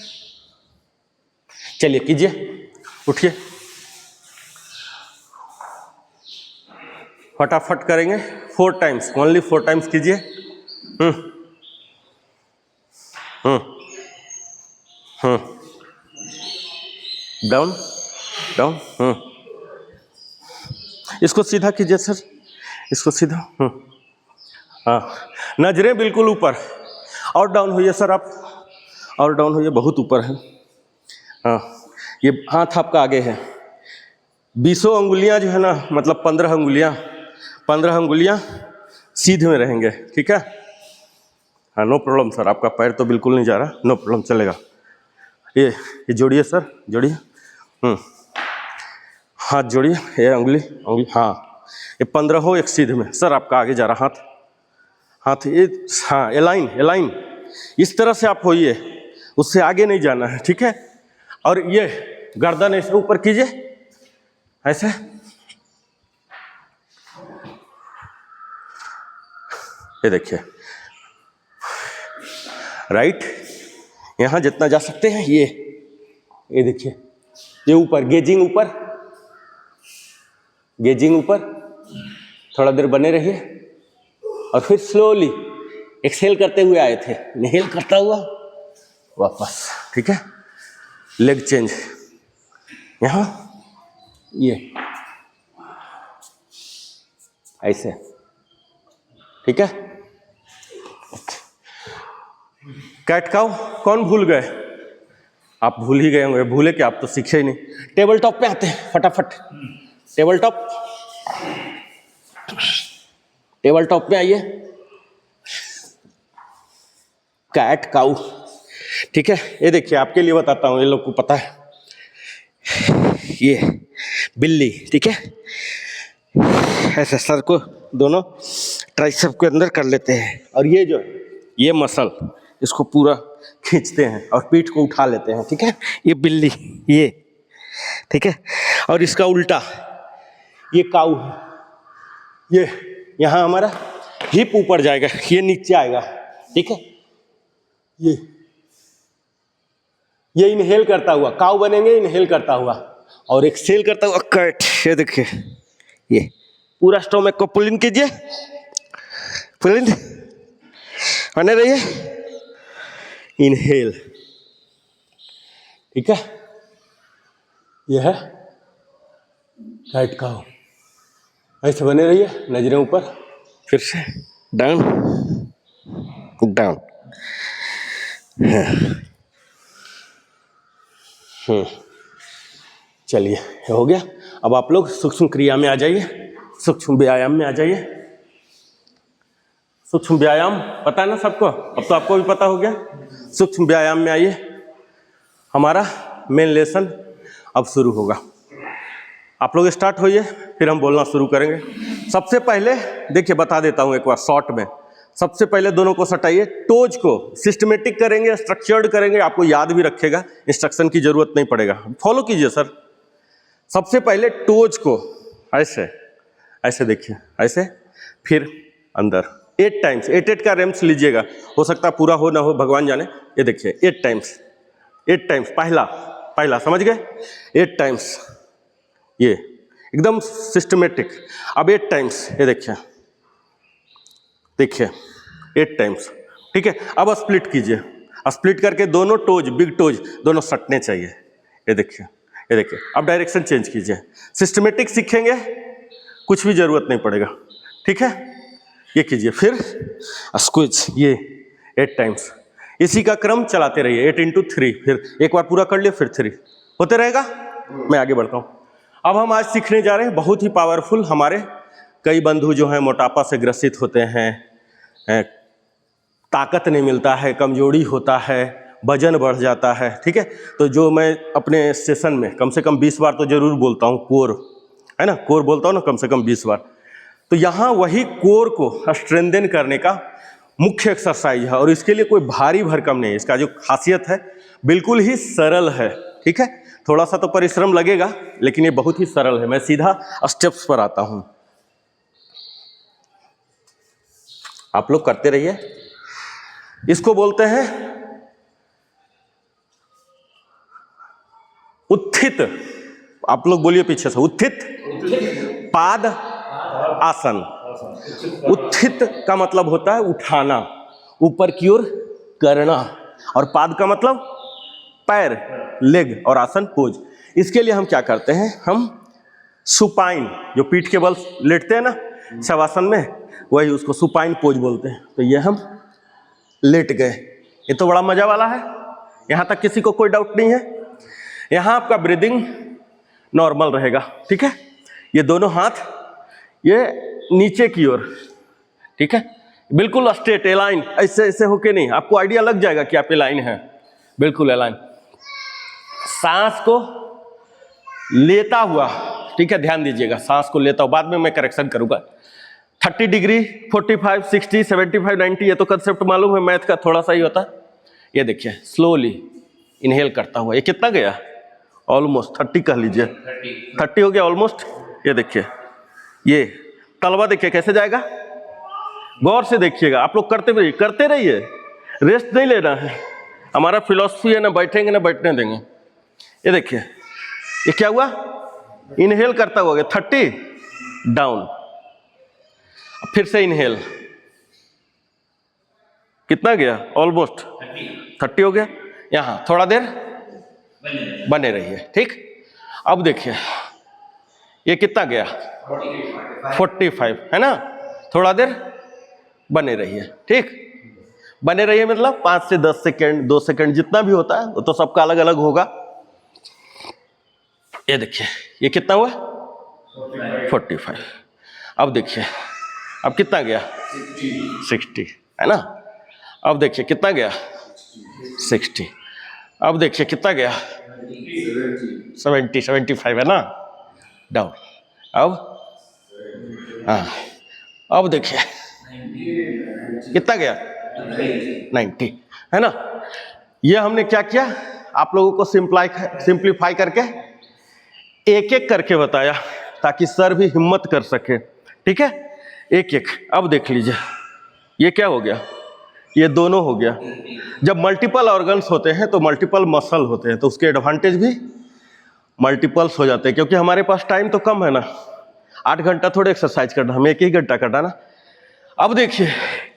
चलिए कीजिए, उठिए, फटाफट करेंगे. 4 टाइम्स, ओनली 4 टाइम्स कीजिए. डाउन. इसको सीधा कीजिए सर, इसको सीधा. हाँ, नजरें बिल्कुल ऊपर. और डाउन होइए सर आप, और डाउन होइए, बहुत ऊपर है. हाँ, ये हाथ आपका आगे है. 20 अंगुलियां जो है ना, मतलब 15 अंगुलियां सीधे में रहेंगे. ठीक है, हाँ, नो प्रॉब्लम सर. आपका पैर तो बिल्कुल नहीं जा रहा, नो प्रॉब्लम, चलेगा. ये जोड़िए सर, जोड़िए. हाथ जोड़िए, ये अंगुली. हाँ, ये 15 हो एक सीधे में. सर आपका आगे जा रहा हाथ ये. हाँ, एलाइन इस तरह से आप होइए, उससे आगे नहीं जाना है. ठीक है, और ये गर्दन ऐसे ऊपर कीजिए, ऐसे. ये देखिए, राइट, यहाँ जितना जा सकते हैं. ये देखिए, ये ऊपर, गेजिंग ऊपर. थोड़ा देर बने रहिए और फिर स्लोली एक्सहेल करते हुए आए थे, इनहेल करता हुआ वापस. ठीक है, लेग चेंज. यहाँ ये ऐसे. ठीक है, कैट काउ कौन भूल गए? आप भूल ही गए होंगे. भूले कि आप तो सीखे ही नहीं. टेबल टॉप पे आते हैं फटाफट. टेबल टॉप पे आइए. Cat cow. ठीक है, ये देखिए, आपके लिए बताता हूँ, ये लोग को पता है. ये बिल्ली. ठीक है, ऐसे सर को दोनों ट्राइसेप के अंदर कर लेते हैं और ये जो ये मसल इसको पूरा खींचते हैं और पीठ को उठा लेते हैं. ठीक है, ये बिल्ली, ये. ठीक है, और इसका उल्टा ये काऊ है. ये यहाँ हमारा हिप ऊपर जाएगा, ये नीचे आएगा. ठीक है, ये इनहेल करता हुआ काऊ बनेंगे, इनहेल करता हुआ, और एक्सहेल करता हुआ कैट. ये देखिए, ये पूरा स्टोमक को पुल इन कीजिए, पुल इन बने रहिए, इनहेल. ठीक है, यह है कैट काऊ. ऐसे बने रहिए, नजरें ऊपर, फिर से डाउन. डाउन। चलिए हो गया। अब आप लोग सूक्ष्म क्रिया में आ जाइए, सूक्ष्म व्यायाम में आ जाइए। सूक्ष्म व्यायाम पता है ना सबको? अब तो आपको भी पता हो गया। सूक्ष्म व्यायाम में आइए, हमारा मेन लेसन अब शुरू होगा। आप लोग स्टार्ट होइए, फिर हम बोलना शुरू करेंगे। सबसे पहले देखिए बता देता हूँ एक बार शॉर्ट में। सबसे पहले दोनों को सटाइए, टोज को सिस्टमेटिक करेंगे, स्ट्रक्चर्ड करेंगे, आपको याद भी रखेगा, इंस्ट्रक्शन की जरूरत नहीं पड़ेगा, फॉलो कीजिए सर। सबसे पहले टोज को ऐसे ऐसे देखिए, ऐसे, फिर अंदर 8 टाइम्स, 8 का रेम्स लीजिएगा, हो सकता पूरा हो ना हो भगवान जाने। ये देखिए 8 टाइम्स, 8 टाइम्स, पहला समझ गए, 8 टाइम्स, ये एकदम सिस्टमेटिक। अब 8 टाइम्स, ये देखिए 8 टाइम्स, ठीक है। अब स्प्लिट कीजिए, स्प्लिट करके दोनों टोज, बिग टोज दोनों सटने चाहिए। ये देखिए। अब डायरेक्शन चेंज कीजिए, सिस्टमेटिक सीखेंगे, कुछ भी जरूरत नहीं पड़ेगा, ठीक है। ये कीजिए, फिर स्क्विज, ये 8 टाइम्स, इसी का क्रम चलाते रहिए, 8 × 3, फिर एक बार पूरा कर लिए, फिर 3 होते रहेगा। मैं आगे बढ़ता हूँ। अब हम आज सीखने जा रहे हैं बहुत ही पावरफुल, हमारे कई बंधु जो हैं मोटापा से ग्रसित होते हैं, ताकत नहीं मिलता है, कमजोरी होता है, वजन बढ़ जाता है, ठीक है। तो जो मैं अपने सेशन में कम से कम 20 बार तो जरूर बोलता हूँ, कोर है ना, कोर बोलता हूँ ना कम से कम 20 बार। तो यहाँ वही कोर को स्ट्रेंथन करने का मुख्य एक्सरसाइज है, और इसके लिए कोई भारी भरकम नहीं है। इसका जो खासियत है बिल्कुल ही सरल है, ठीक है। थोड़ा सा तो परिश्रम लगेगा, लेकिन ये बहुत ही सरल है। मैं सीधा स्टेप्स पर आता हूँ, आप लोग करते रहिए। इसको बोलते हैं उत्थित, आप लोग बोलिए पीछे से, उत्थित पाद आसन। उत्थित का मतलब होता है उठाना, ऊपर की ओर करना, और पाद का मतलब पैर, लेग, और आसन पोज। इसके लिए हम क्या करते हैं, हम सुपाइन, जो पीठ के बल लेटते हैं ना शवासन में, वही उसको सुपाइन पोज बोलते हैं। तो ये हम लेट गए, ये तो बड़ा मजा वाला है, यहाँ तक किसी को कोई डाउट नहीं है। यहाँ आपका ब्रीदिंग नॉर्मल रहेगा, ठीक है। ये दोनों हाथ ये नीचे की ओर, ठीक है, बिल्कुल स्ट्रेट एलाइन, ऐसे ऐसे होके नहीं, आपको आइडिया लग जाएगा कि आप एलाइन हैं, बिल्कुल एलाइन। सांस को लेता हुआ, ठीक है, ध्यान दीजिएगा, सांस को लेता हुआ, बाद में मैं करेक्शन करूंगा। 30 डिग्री, 45, 60, 75, 90, ये तो कंसेप्ट मालूम है, मैथ का थोड़ा सा ही होता है। ये देखिए स्लोली इनहेल करता हुआ, ये कितना गया, ऑलमोस्ट 30 कह लीजिए, 30 हो गया ऑलमोस्ट। ये देखिए, ये तलवा देखिए कैसे जाएगा, गौर से देखिएगा, आप लोग करते रहिए, रेस्ट नहीं लेना है। हमारा फिलॉसफी है ना बैठेंगे ना बैठने देंगे। ये देखिए, ये क्या हुआ, इनहेल करता हुआ गया 30, डाउन, फिर से इनहेल, कितना गया, ऑलमोस्ट 30 हो गया। यहाँ थोड़ा देर बने रहिए, ठीक। अब देखिए ये कितना गया, 45 है ना, थोड़ा देर बने रहिए, ठीक। बने रहिए मतलब 5 से 10 सेकेंड, 2 सेकेंड, जितना भी होता है वो तो सबका अलग अलग होगा। ये देखिए, ये कितना हुआ, 45। अब देखिए, अब कितना गया, 60 है ना। अब देखिए कितना गया, 60। अब देखिए कितना गया, 70, 75 है ना, डाउन। अब अब देखिए कितना गया, 90 है ना। ये हमने क्या किया, आप लोगों को सिंप्लीफाई करके एक एक करके बताया, ताकि सर भी हिम्मत कर सके, ठीक है, एक एक। अब देख लीजिए, ये क्या हो गया, ये दोनों हो गया। जब मल्टीपल ऑर्गन्स होते हैं तो मल्टीपल मसल होते हैं, तो उसके एडवांटेज भी मल्टीपल्स हो जाते हैं, क्योंकि हमारे पास टाइम तो कम है ना, 8 घंटा थोड़े एक्सरसाइज करना, हमें 1 ही घंटा करना ना। अब देखिए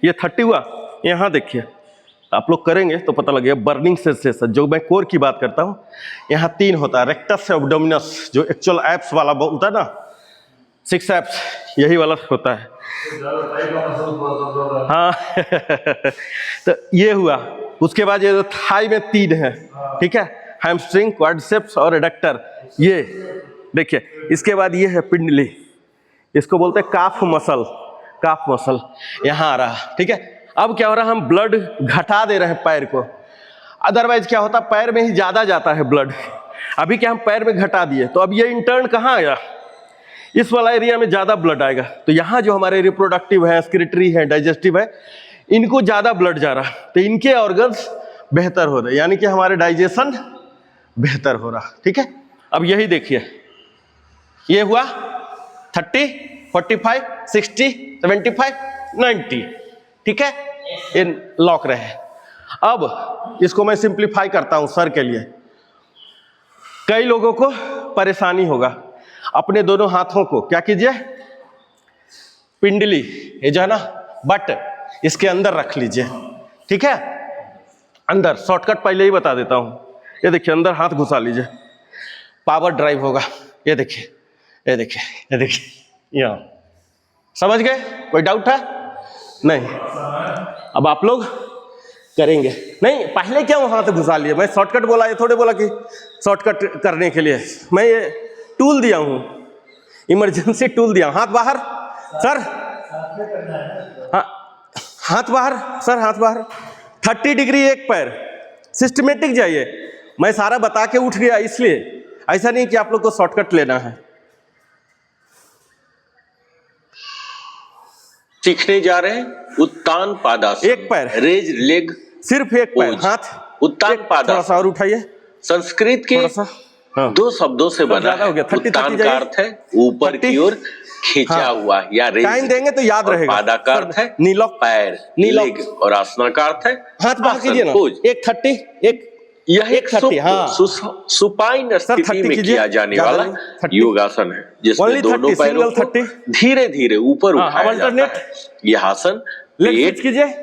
ये 30 हुआ, यहाँ देखिए, आप लोग करेंगे तो पता लगेगा। बर्निंग सेंसेशन, जो मैं कोर की बात करता हूँ, यहाँ 3 होता है, रेक्टस एब्डोमिनस, जो एक्चुअल एब्स वाला होता है ना, 6 एप्स यही वाला होता है। हाँ तो ये हुआ। उसके बाद ये थाई में 3 है, ठीक है, हैमस्ट्रिंग, क्वाड्रिसेप्स और एडक्टर, ये देखिए। इसके बाद ये है पिंडली, इसको बोलते हैं काफ मसल, काफ मसल यहाँ आ रहा, ठीक है। अब क्या हो रहा है, हम ब्लड घटा दे रहे हैं पैर को, अदरवाइज क्या होता पैर में ही ज़्यादा जाता है ब्लड। अभी क्या हम पैर में घटा दिए, तो अब ये इंटर्न कहाँ आया, इस वाला एरिया में ज़्यादा ब्लड आएगा। तो यहाँ जो हमारे रिप्रोडक्टिव है, एक्सक्रीटरी है, डाइजेस्टिव है, इनको ज़्यादा ब्लड जा रहा, तो इनके ऑर्गन्स बेहतर हो रहे, यानी कि हमारे डाइजेशन बेहतर हो रहा, ठीक है। अब यही देखिए, ये हुआ 30, 45, 60, 75, 90, ठीक है, ये लॉक रहे। अब इसको मैं सिंप्लीफाई करता हूं सर के लिए। कई लोगों को परेशानी होगा, अपने दोनों हाथों को क्या कीजिए, पिंडली ये जो है ना बट, इसके अंदर रख लीजिए, ठीक है, अंदर। शॉर्टकट पहले ही बता देता हूं, ये देखिए अंदर हाथ घुसा लीजिए, पावर ड्राइव होगा। ये देखिए, ये देखिए, ये देखिए, यहाँ समझ गए? कोई डाउट है? नहीं। अब आप लोग करेंगे नहीं, पहले क्या हाथ घुसा लिए, मैं शॉर्टकट बोला, ये थोड़े बोला कि शॉर्टकट करने के लिए मैं ये टूल दिया हूं, इमरजेंसी टूल दिया। हाथ बाहर सर, हाँ हाथ बाहर सर, हाथ बाहर। 30 डिग्री एक पैर, सिस्टमेटिक जाइए। मैं सारा बता के उठ गया, इसलिए ऐसा नहीं कि आप लोग को शॉर्टकट लेना है। सीखने जा रहे हैं उत्तान पादासन, एक पैर, रेज लेग, सिर्फ एक पैर, हाथ उत्तान पादासन। थोड़ा सा और उठाइए। संस्कृत के हाँ। 2 शब्दों से बना है। हो गया, 30 उत्तान का अर्थ है ऊपर की ओर खींचा हाँ। हुआ या रेज, टाइम देंगे तो याद रहेगा। पादा का अर्थ है नीलॉक, पैर, नीलॉक। लेग, और आसना का अर्थ है हाथ बाहर कीजिए ना, एक 30, एक यह 30, हाँ। सुपाइन स्थिति 30 में कीजिए, किया जाने ज़्यादा वाला नहीं, 30। योगासन है, जिसमें Only दोनों 30, पैरों single को 30। धीरे धीरे ऊपर हाँ, उठाया जाता alternate। है। यह आसन लेग पेट, स्विच कीजिए,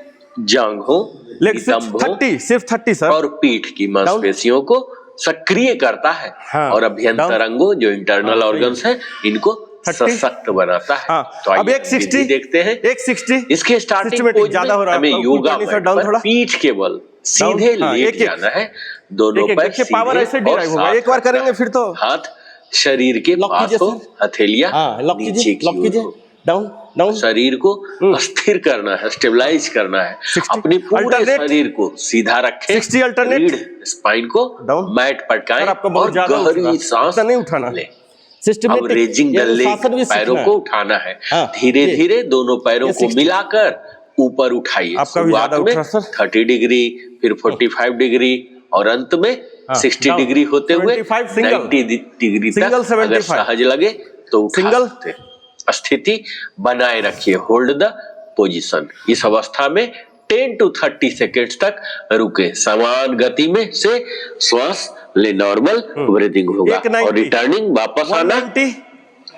जांघों, लेग स्विच नितंबों 30, सिर्फ 30 सर, और पीठ की मांसपेशियों को सक्रिय करता है। हाँ, और अभ्यंतर अंगों जो इंटरनल ऑर्गन्स हैं, इनको 30। सशक्त बनाता है। हाँ। तो अब आइए एक 60 देखते हैं। एक 60 इसके स्टार्टिंग Systematic पोज ज्यादा हो में रहा है, हमें आपका योगा ऊपर नीचे मैट डाउन पर थोड़ा। पीठ केवल सीधे हाँ, लेट एक-एक। जाना है, दोनों एक-एक, पैर देखिए पावर ऐसे सीधे और डिराइव होगा। साथ एक बार रखना करेंगे है। फिर तो हाथ शरीर के लॉक पास कीजिए हो, सर। हथेलियां हाँ, लॉक नीचे कीजिए, की लॉक ओर कीजिए, हो। Down down. शरीर को स्थिर करना है, स्टेबलाइज करना है। 60 अपने पूरे alternate। शरीर को सीधा रखें, 60 alternate। रीढ़ स्पाइन को डाउन। मैट पटकाएं सर, आपको बहुत और ज्यादा उठ रहा गहरी है, सांस इतना नहीं उठाना। लें। अब सिस्टमेटिक रेजिंग द लेग, पैरों को उठाना है, हाँ, धीरे धीरे दोनों पैरों ये को 60। मिलाकर ऊपर उठाइए। आपका भी शुरुआत ज्यादा में उठ रहा, सर। 30 डिग्री, फिर 45 डिग्री और अंत में 60 डाउन। डिग्री होते हुए 75 सिंगल। 90 डिग्री तक। सिंगल अगर 75। सहज लगे तो उठा सिंगल। सकते हैं। स्थिति बनाए रखिए, होल्ड द पोजीशन। इस अवस्था में 10 to 30 सेकेंड्स तक रुके। समान गति में से श्वास ले, नॉर्मल ब्रीदिंग होगा। 190, और रिटर्निंग वापस आना, 190,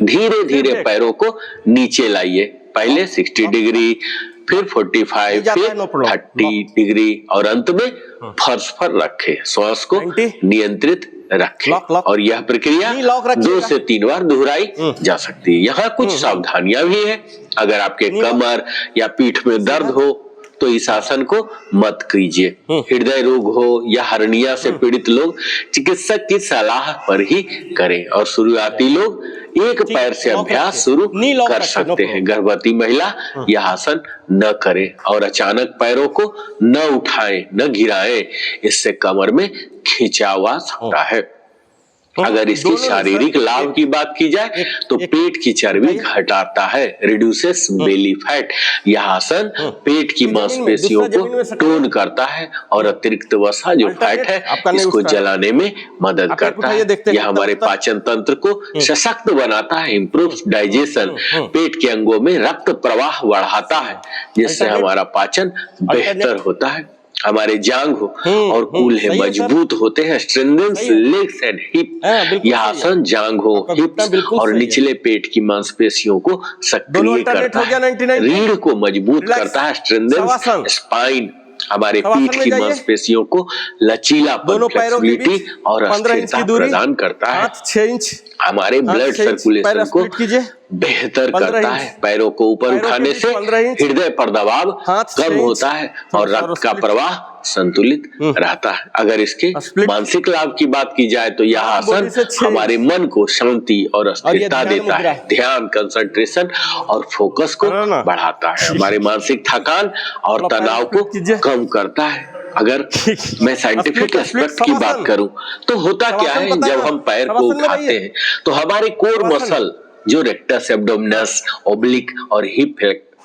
धीरे धीरे पैरों को नीचे लाइए। पहले 60 डिग्री, फिर 45, जाता है, फिर no problem। 30 डिग्री और अंत में फर्श पर रखें। श्वास को 90। नियंत्रित रखें। Lock, lock. और यह प्रक्रिया नहीं, लॉक रखिएगा। 2 से 3 बार दोहराई जा सकती है। यहाँ कुछ सावधानियां भी है। अगर आपके कमर या पीठ में दर्द हो तो इस आसन को मत कीजिए। हृदय रोग हो या हर्निया से पीड़ित लोग चिकित्सक की सलाह पर ही करें। और शुरुआती लोग एक पैर से लॉक अभ्यास रखिए। शुरू नी लॉक कर रखिए, सकते नो हैं। गर्भवती महिला यह आसन न करे और अचानक पैरों को न उठाएं, न गिराएं। इससे कमर में खिंचाव आ सकता है। अगर इसकी दोनों शारीरिक लाभ की बात की जाए तो पेट की चर्बी घटाता है, रिड्यूसेस बेली फैट। यह आसन पेट की मांसपेशियों को टोन करता है और अतिरिक्त वसा जो फैट है इसको जलाने में मदद करता है। यह हमारे पाचन तंत्र को सशक्त बनाता है, इम्प्रूव डाइजेशन। पेट के अंगों में रक्त प्रवाह बढ़ाता है, जिससे हमारा पाचन बेहतर होता है। हमारे जांघ और कूल्हे मजबूत होते हैं। स्ट्रेंथेन्स लेग्स एंड हिप। यह आसन जांघों, हिप्स और निचले पेट की मांसपेशियों को सक्रिय करता है, रीढ़ को मजबूत करता है। स्ट्रेंथेन्स स्पाइन। हमारे पीठ की मांसपेशियों को लचीलापन, फ्लेक्सिबिलिटी और अस्थिरता प्रदान करता है। 6 इंच हमारे ब्लड सर्कुलेशन को बेहतर 15 करता इंच। है। पैरों को ऊपर पैरों के उठाने बीच से 15 इंच। हृदय पर दबाव हाथ कम 6 इंच। होता है और थोड़ा रक्त का स्प्लिट। प्रवाह संतुलित रहता है। अगर इसके स्प्लिट। मानसिक लाभ की बात की जाए तो यह हाथ आसन बॉडी से 6 हमारे मन को शांति और और ये स्थिरता ध्यान देता मुद्रा है, ध्यान, कंसंट्रेशन और फोकस को है ना? बढ़ाता है, हमारे मानसिक थकान और थोड़ा पैर तनाव को स्प्लिट कीजिए। कम करता है। अगर मैं साइंटिफिक स्प्लिट एस्पेक्ट की बात शवासन। करूं तो होता क्या शवासन है, पता है जब ना? हम पैर को शवासन में उठाते रहिए। हैं तो हमारे कोर शवासन। मसल जो रेक्टस एब्डोमिनस, ओब्लिक और हिप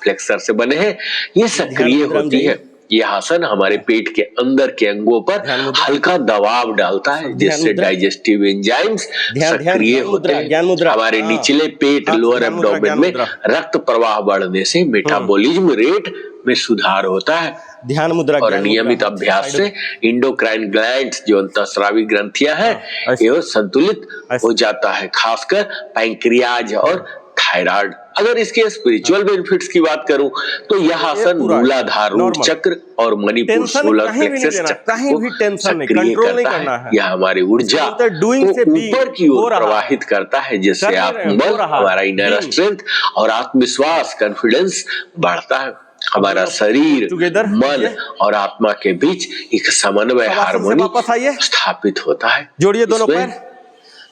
फ्लेक्सर से बने हैं, ये सक्रिय मुद्रा में होती जाइए। है। यह आसन हमारे पेट के अंदर के अंगों पर ध्यान मुद्रा। हल्का दबाव डालता है, ध्यान जिससे मुद्रा। डाइजेस्टिव एंजाइम्स ध्यान सक्रिय ध्यान होते मुद्रा, हैं। ज्ञान मुद्रा। हमारे हाँ। निचले पेट, हाँ, लोअर ज्ञान मुद्रा, एब्डोमेन ज्ञान में मुद्रा। रक्त प्रवाह बढ़ने से मेटाबॉलिज्म रेट में सुधार होता है ध्यान मुद्रा, और ज्ञान नियमित मुद्रा। अभ्यास से इंडोक्राइन ग्लैंड्स जो अंतःस्रावी ग्रंथियां हैं, ऐसे। ये संतुलित ऐसे। हो जाता है, खासकर पैंक्रियाज और थायराइड। अगर इसके स्पिरिचुअल बेनिफिट्स की बात करूं तो यह आसन पूरा मूलाधार रूट नॉर्मल। चक्र और मणिपुर टेंशन सोलर कहीं भी नहीं प्लेक्सस लेना, चक्र कहीं को भी टेंशन नहीं, सक्रिय कंट्रोल नहीं करता करना है। है। यह हमारी ऊर्जा बोलते हैं doing से को being ऊपर की हो ओर रहा है। प्रवाहित करता है, जिससे कर नहीं रहे हैं, हो आत्मबल, रहा है। हमारा इनर Being। स्ट्रेंथ और आत्मविश्वास, कॉन्फिडेंस बढ़ता है। हमारा लोग शरीर, together मन कीजिए। और आत्मा के बीच एक समन्वय, शवासन से हार्मोनी वापस आइए। स्थापित होता है। जोड़िए दोनों इसमें पैर।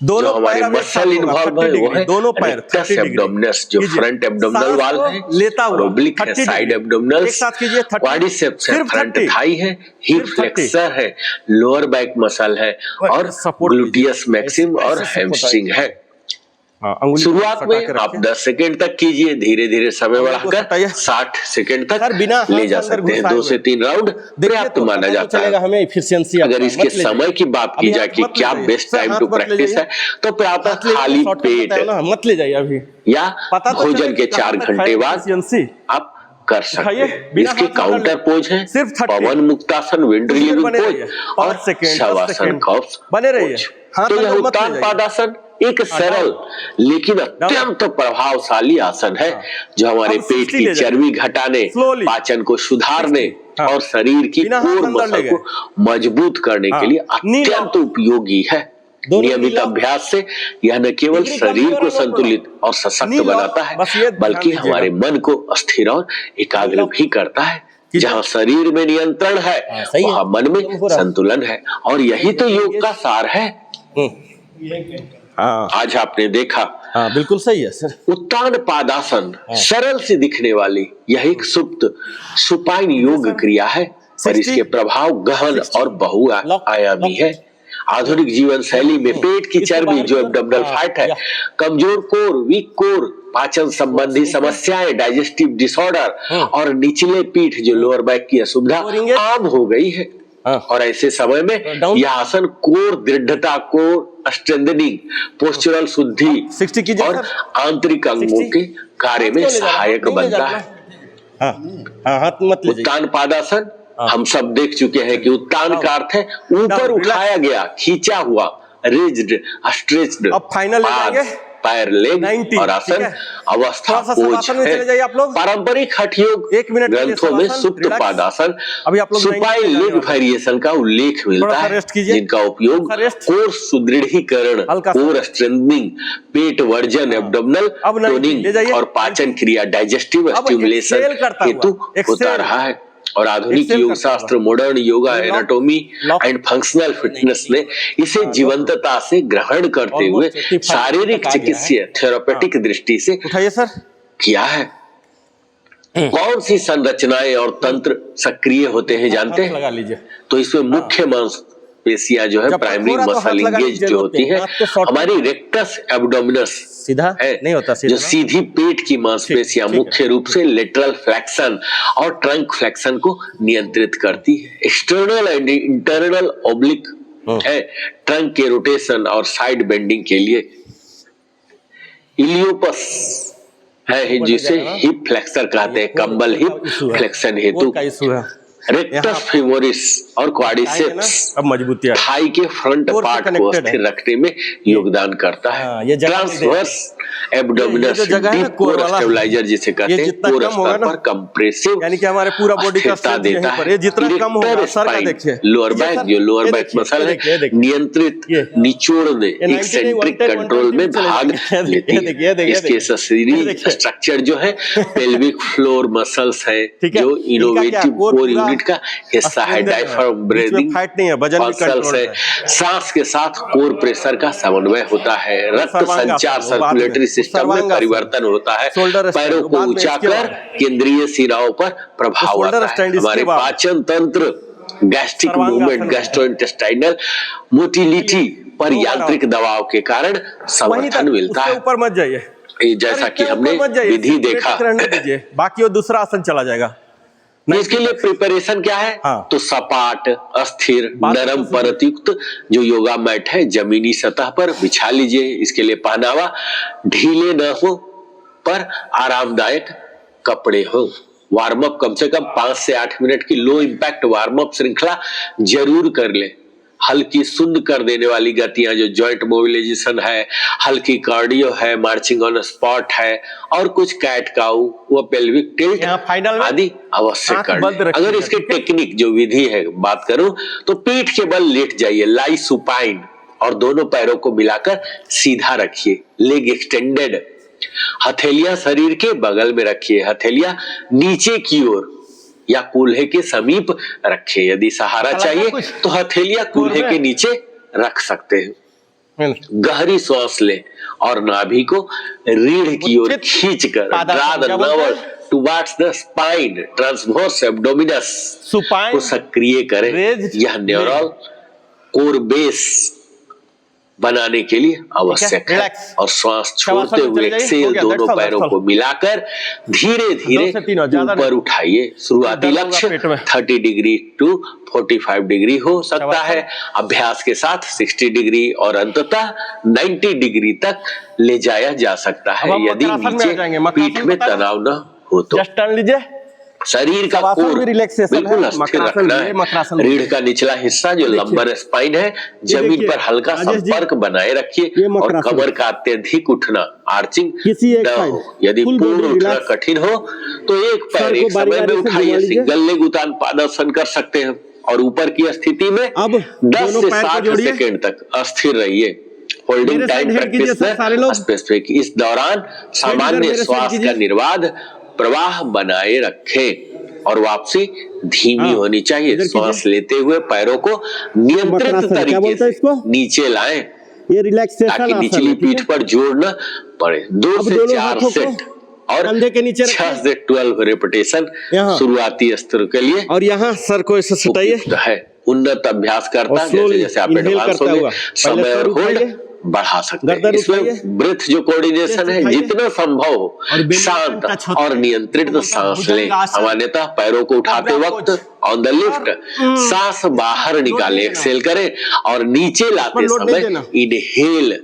दोनों जो हमारे पैर अब एक साथ मसल होगा, इन्वॉल्व 30 है वो डिग्री, है दोनों पैर रेक्टस 30 डिग्री। एब्डोमिनस, जो कीजिए। फ्रंट एब्डोमिनल सांस वाल को है, लेता और हुआ ओब्लिक है 30 साइड डिग्री। एब्डोमिनल्स, एक साथ कीजिए 30। क्वाड्रिसेप्स है, सिर्फ फ्रंट 30। थाई है, हिप सिर्फ 30। फ्लेक्सर है, लोअर बैक मसल है और सपोर्ट ग्लूटियस मैक्सिम ऐसे और support हैमस्ट्रिंग आएगी। है। हाँ, अंगुली शुरुआत सटा में के आप रखिए। 10 सेकंड तक कीजिए, धीरे धीरे समय अंगुली को बढ़ाकर सटाइए। 60 सेकंड तक सर, बिना ले हाथ जा अंदर सकते हैं। घुसाए 2 से हुए। 3 राउंड देखिए पर्याप्त तो माना पता नहीं जाता चलेगा है। हमें एफिशिएंसी। अगर इसके समय की बात की जाए कि क्या बेस्ट टाइम टू प्रैक्टिस है, तो प्रातः खाली पेट मत ले जाइए अभी, या पता तो भोजन चले के कि कहाँ 4 तक घंटे है बाद efficiency। आप कर सकते उठाइए, हैं। बिना इसके हाथ में काउंटर डाले। पोज है, सिर्फ 30। पवन मुक्तासन, विंड कुछ देर रिलीविंग बने पोज रहिए, और 5 सेकंड, 10 शवासन, सेकंड कॉप्स बने रहिए। पोज। हाथ तो यह अंदर मत ले उत्तान जाइए। पादासन एक सरल लेकिन अत्यंत प्रभावशाली आसन है, जो हमारे अब पेट 60 की ले जाइए। चर्बी घटाने, Slowly। पाचन को सुधारने 60। हाँ। और शरीर की बिना हाथ कोर अंदर ले मसल को मजबूत करने हाँ। के लिए नीला। अत्यंत उपयोगी है। दोनों नियमित नीला। अभ्यास से यह न केवल डिग्री शरीर कमजोर को है, नो संतुलित प्रॉब्लम। और सशक्त नीला। बनाता है, बस ये ध्यान बल्कि दीजिएगा। हमारे मन को स्थिर और एकाग्र नीला। भी करता है। कीजिए। जहाँ शरीर में नियंत्रण है, हाँ, सही है। वहाँ मन में एकदम हो रहा है। संतुलन है, और यही तो योग का सार है। हाँ आज आपने देखा हाँ, बिल्कुल सही है सर। उत्तान पादासन सरल से दिखने वाली यह एक सुप्त सुपाइन योग क्रिया है, पर 60। इसके प्रभाव गहन और बहुआयामी है। आधुनिक जीवन शैली में पेट की इसको चर्बी, बाहर जो की तरफ- एब्डोमिनल हाँ, फैट है, या। कमजोर कोर, वीक कोर, पाचन संबंधी समस्याएं, डाइजेस्टिव डिसऑर्डर और निचले पीठ जो लोअर बैक की असुविधा कोरेंगे। आम हो गई है। हाँ। और ऐसे समय में डाउन। यह आसन कोर दृढ़ता, कोर स्ट्रेंथनिंग, पोस्चरल शुद्धि 60 कीजिए और सर। आंतरिक अंगों 60। के कार्य में हाथ क्यों ले जा रहे हो? सहायक नहीं ले जा बनता रहे है। हो? हाँ हाँ, हाथ मत ले जाइए। उत्तान पादासन हाँ। हम सब देख चुके हैं कि उत्तान का अर्थ है ऊपर डाउन, उठाया गया, खींचा हुआ, रेज्ड, स्ट्रेच्ड, अब फाइनल ले जाएंगे। पैर, लेग 90, और ठीक आसन है। अवस्था थोड़ा सा पोज शवासन में है। चले जाइए आप लोग। पारंपरिक हठ योग 1 मिनट के लिए ग्रंथों में शवासन, सुप्त रिलैक्स। पादासन, अभी आप लोग 90 सुपाइन में जाने लेग वाले हैं। वेरिएशन का उल्लेख मिलता थोड़ा सा है, रेस्ट कीजिए। जिनका उपयोग थोड़ा सा रेस्ट। कोर सुदृढ़ीकरण, हल्का सा। कोर स्ट्रेंथनिंग, पेट वर्जन, एब्डोमिनल अब 90 ले टोनिंग जाइए। और पाचन क्रिया, डाइजेस्टिव अब स्टिमुलेशन एक्सेल करता हेतु हुआ, होता एक्सेल। रहा है। और आधुनिक एक्सेल योग करता शास्त्र, हुआ। Modern yoga, lock- anatomy lock- and functional fitness ने इसे जीवंतता से ग्रहण करते हुए Almost 85 शारीरिक तक आ गया है। चिकित्सीय थेरापेटिक दृष्टि से उठाइए सर। किया है। कौन सी संरचनाएं और तंत्र सक्रिय होते हैं जानते हाथ लगा हैं? लीजिए। तो इसमें मुख्य मांसपेशियां जो है, जब प्राइमरी थोड़ा तो हाथ मसल लगाने की इंगेज जो जरूरत होती नहीं, है, हाथ को शॉर्ट हमारी रेक्टस एब्डोमिनस सीधा है, नहीं होता सीधा जो ना? सीधी पेट की मांसपेशियां ठीक है। मुख्य रूप से लेटरल फ्लेक्शन और ट्रंक फ्लेक्शन को नियंत्रित करती है। एक्सटर्नल एंड इंटरनल ओब्लिक है, ट्रंक के रोटेशन और साइड बेंडिंग के लिए। इलियोपस है जिसे हिप फ्लेक्सर कहते हैं, कंबल हिप फ्लेक्शन हेतु। का इशू है। रेक्टस फेमोरिस और क्वाड्रिसेप्स अब मजबूती आ थाई के फ्रंट कोर से पार्ट को connected स्थिर है। रखने में योगदान करता हाँ, है। ये जगह ट्रांसवर्स एब्डोमिनस ये जो जगह है ना डीप कोर कोर वाला, स्टेबलाइजर जिसे कहते ये हैं, जितना कोर कम होगा स्तर ना, पर कंप्रेसिव यानी कि हमारे पूरा बॉडी का स्थिरता strength देता यहीं पर, है। ये जितना कम होगा, इरेक्टर सर का स्पाइन, देखिए, लोअर ये बैक, सर, जो लोअर ये बैक देखिए, मसल ये है, देखिए, ये देखिए। नियंत्रित ये निचोड़ने ये 90 एक्सेंट्रिक 110 कंट्रोल में 120 चले भाग जाएंगे। लेती ये देखिए, ये है। देखिए, इसके ये शरीर देखिए। स्ट्रक्चर जो है पेल्विक फ्लोर मसल्स है, ठीक है, जो इनका क्या, इनोवेटिव कोर कोर पूरा यूनिट का हिस्सा है। स्ट्रेंथ है, डायफ्राम बीच में ब्रीदिंग फाइट नहीं है, वजन भी मसल्स कंट्रोल है। है। सांस के साथ कोर प्रेशर का समन्वय होता है। रक्त सर्वांगासन, संचार वो बाद में, सर्कुलेटरी सिस्टम में सर्वांगासन, परिवर्तन होता है। शोल्डर स्टैंड, पैरों वो को बाद में, ऊंचा इसके कर बाद। केंद्रीय सिराओं पर प्रभाव शोल्डर आता है। स्टैंड इसके हमारे बाद। पाचन तंत्र, गैस्ट्रिक सर्वांगासन मूवमेंट, होता है। गैस्ट्रोइंटेस्टाइनल मोटिलिटी पर दो बार यांत्रिक दबाव के कारण वहीं समर्थन तक, मिलता उससे है। ऊपर मत जाइए, ये जैसा कि हमने विधि देखा, रहने दीजिए, बाकी वो दूसरा आसन चला जाएगा। इसके लिए प्रिपरेशन क्या है? हाँ। तो सपाट, अस्थिर, बात नरम तो परतयुक्त जो योगा मैट है जमीनी सतह पर बिछा लीजिए। इसके लिए पहनावा ढीले न हो पर आरामदायक कपड़े हो। वार्म अप कम से कम 5 से 8 मिनट की लो इंपैक्ट वार्म अप श्रृंखला जरूर कर ले। हल्की सुन्न कर देने वाली गतियां जो जॉइंट मोबिलाइजेशन है, हल्की कार्डियो है, मार्चिंग ऑन स्पॉट है, और कुछ कैट काउ, वो पेल्विक टिल्ट यहाँ फाइनल में आदि अवश्य आंख कर बंद लें। रखिएगा, अगर इसके ठीक है? टेक्निक जो विधि है बात करूं तो पीठ के बल लेट जाइए, लाई सुपाइन, और दोनों पैरों को मिलाकर सीधा रखिए, लेग एक्सटेंडेड। हथेलियां शरीर के बगल में रखिए, हथेलियां नीचे की ओर या कूल्हे के समीप रखिए। यदि सहारा चाहिए तो हथेलियां कूल्हे के नीचे रख सकते हैं। गहरी सांस लें और नाभि को रीढ़ की ओर खींचकर draw the novel towards the spine, transverse abdominis supine को सक्रिय करें। यह न्यूरल कोर बेस बनाने के लिए आवश्यक है। और श्वास छोड़ते हुए एक्सेल दोनों पैरों को मिलाकर धीरे धीरे ऊपर उठाइए। शुरुआती लक्ष्य 30 डिग्री टू 45 डिग्री हो सकता है, अभ्यास के साथ 60 डिग्री और अंततः 90 डिग्री तक ले जाया जा सकता है यदि नीचे पीठ में तनाव न हो तो। जस्ट टर्न लीजिए, शरीर का कोर बिल्कुल स्थिर रखना है। रीढ़ का निचला हिस्सा जो लंबर स्पाइन है जमीन पर हल्का संपर्क बनाए रखिए और कमर का अत्यधिक उठना आर्चिंग न हो। यदि पूर्ण उठना कठिन हो तो एक पैर एक समय में उठाइए। सिंगल लेग उत्तानासन कर सकते हैं और ऊपर की स्थिति में 10 से 60 सेकेंड तक अस्थिर रहिए। Holding time practice specific. इस दौरान सामान्य श्वास का निर्बाध प्रवाह बनाए रखें और वापसी धीमी होनी चाहिए। श्वास लेते हुए पैरों को नियंत्रित तरीके से नीचे लाएं, ये रिलैक्सेशन ताकि निचली पीठ पर जोर न पड़े। 2 से 4 सेट और कंधे के नीचे 6 से 12 रेपिटेशन शुरुआती स्तर के लिए और यहाँ सर को ऐसे सटाइए है। उन्नत अभ्यास करता जैसे जैसे आप एडवांस होंगे समय और होल्ड बढ़ा सकते हैं। इसमें ब्रेथ जो कोऑर्डिनेशन है जितना संभव हो शांत और नियंत्रित सांस लें। सामान्यतः पैरों को उठाते वक्त ऑन द लिफ्ट सांस बाहर निकालें, एक्सेल करें और नीचे लाते समय इनहेल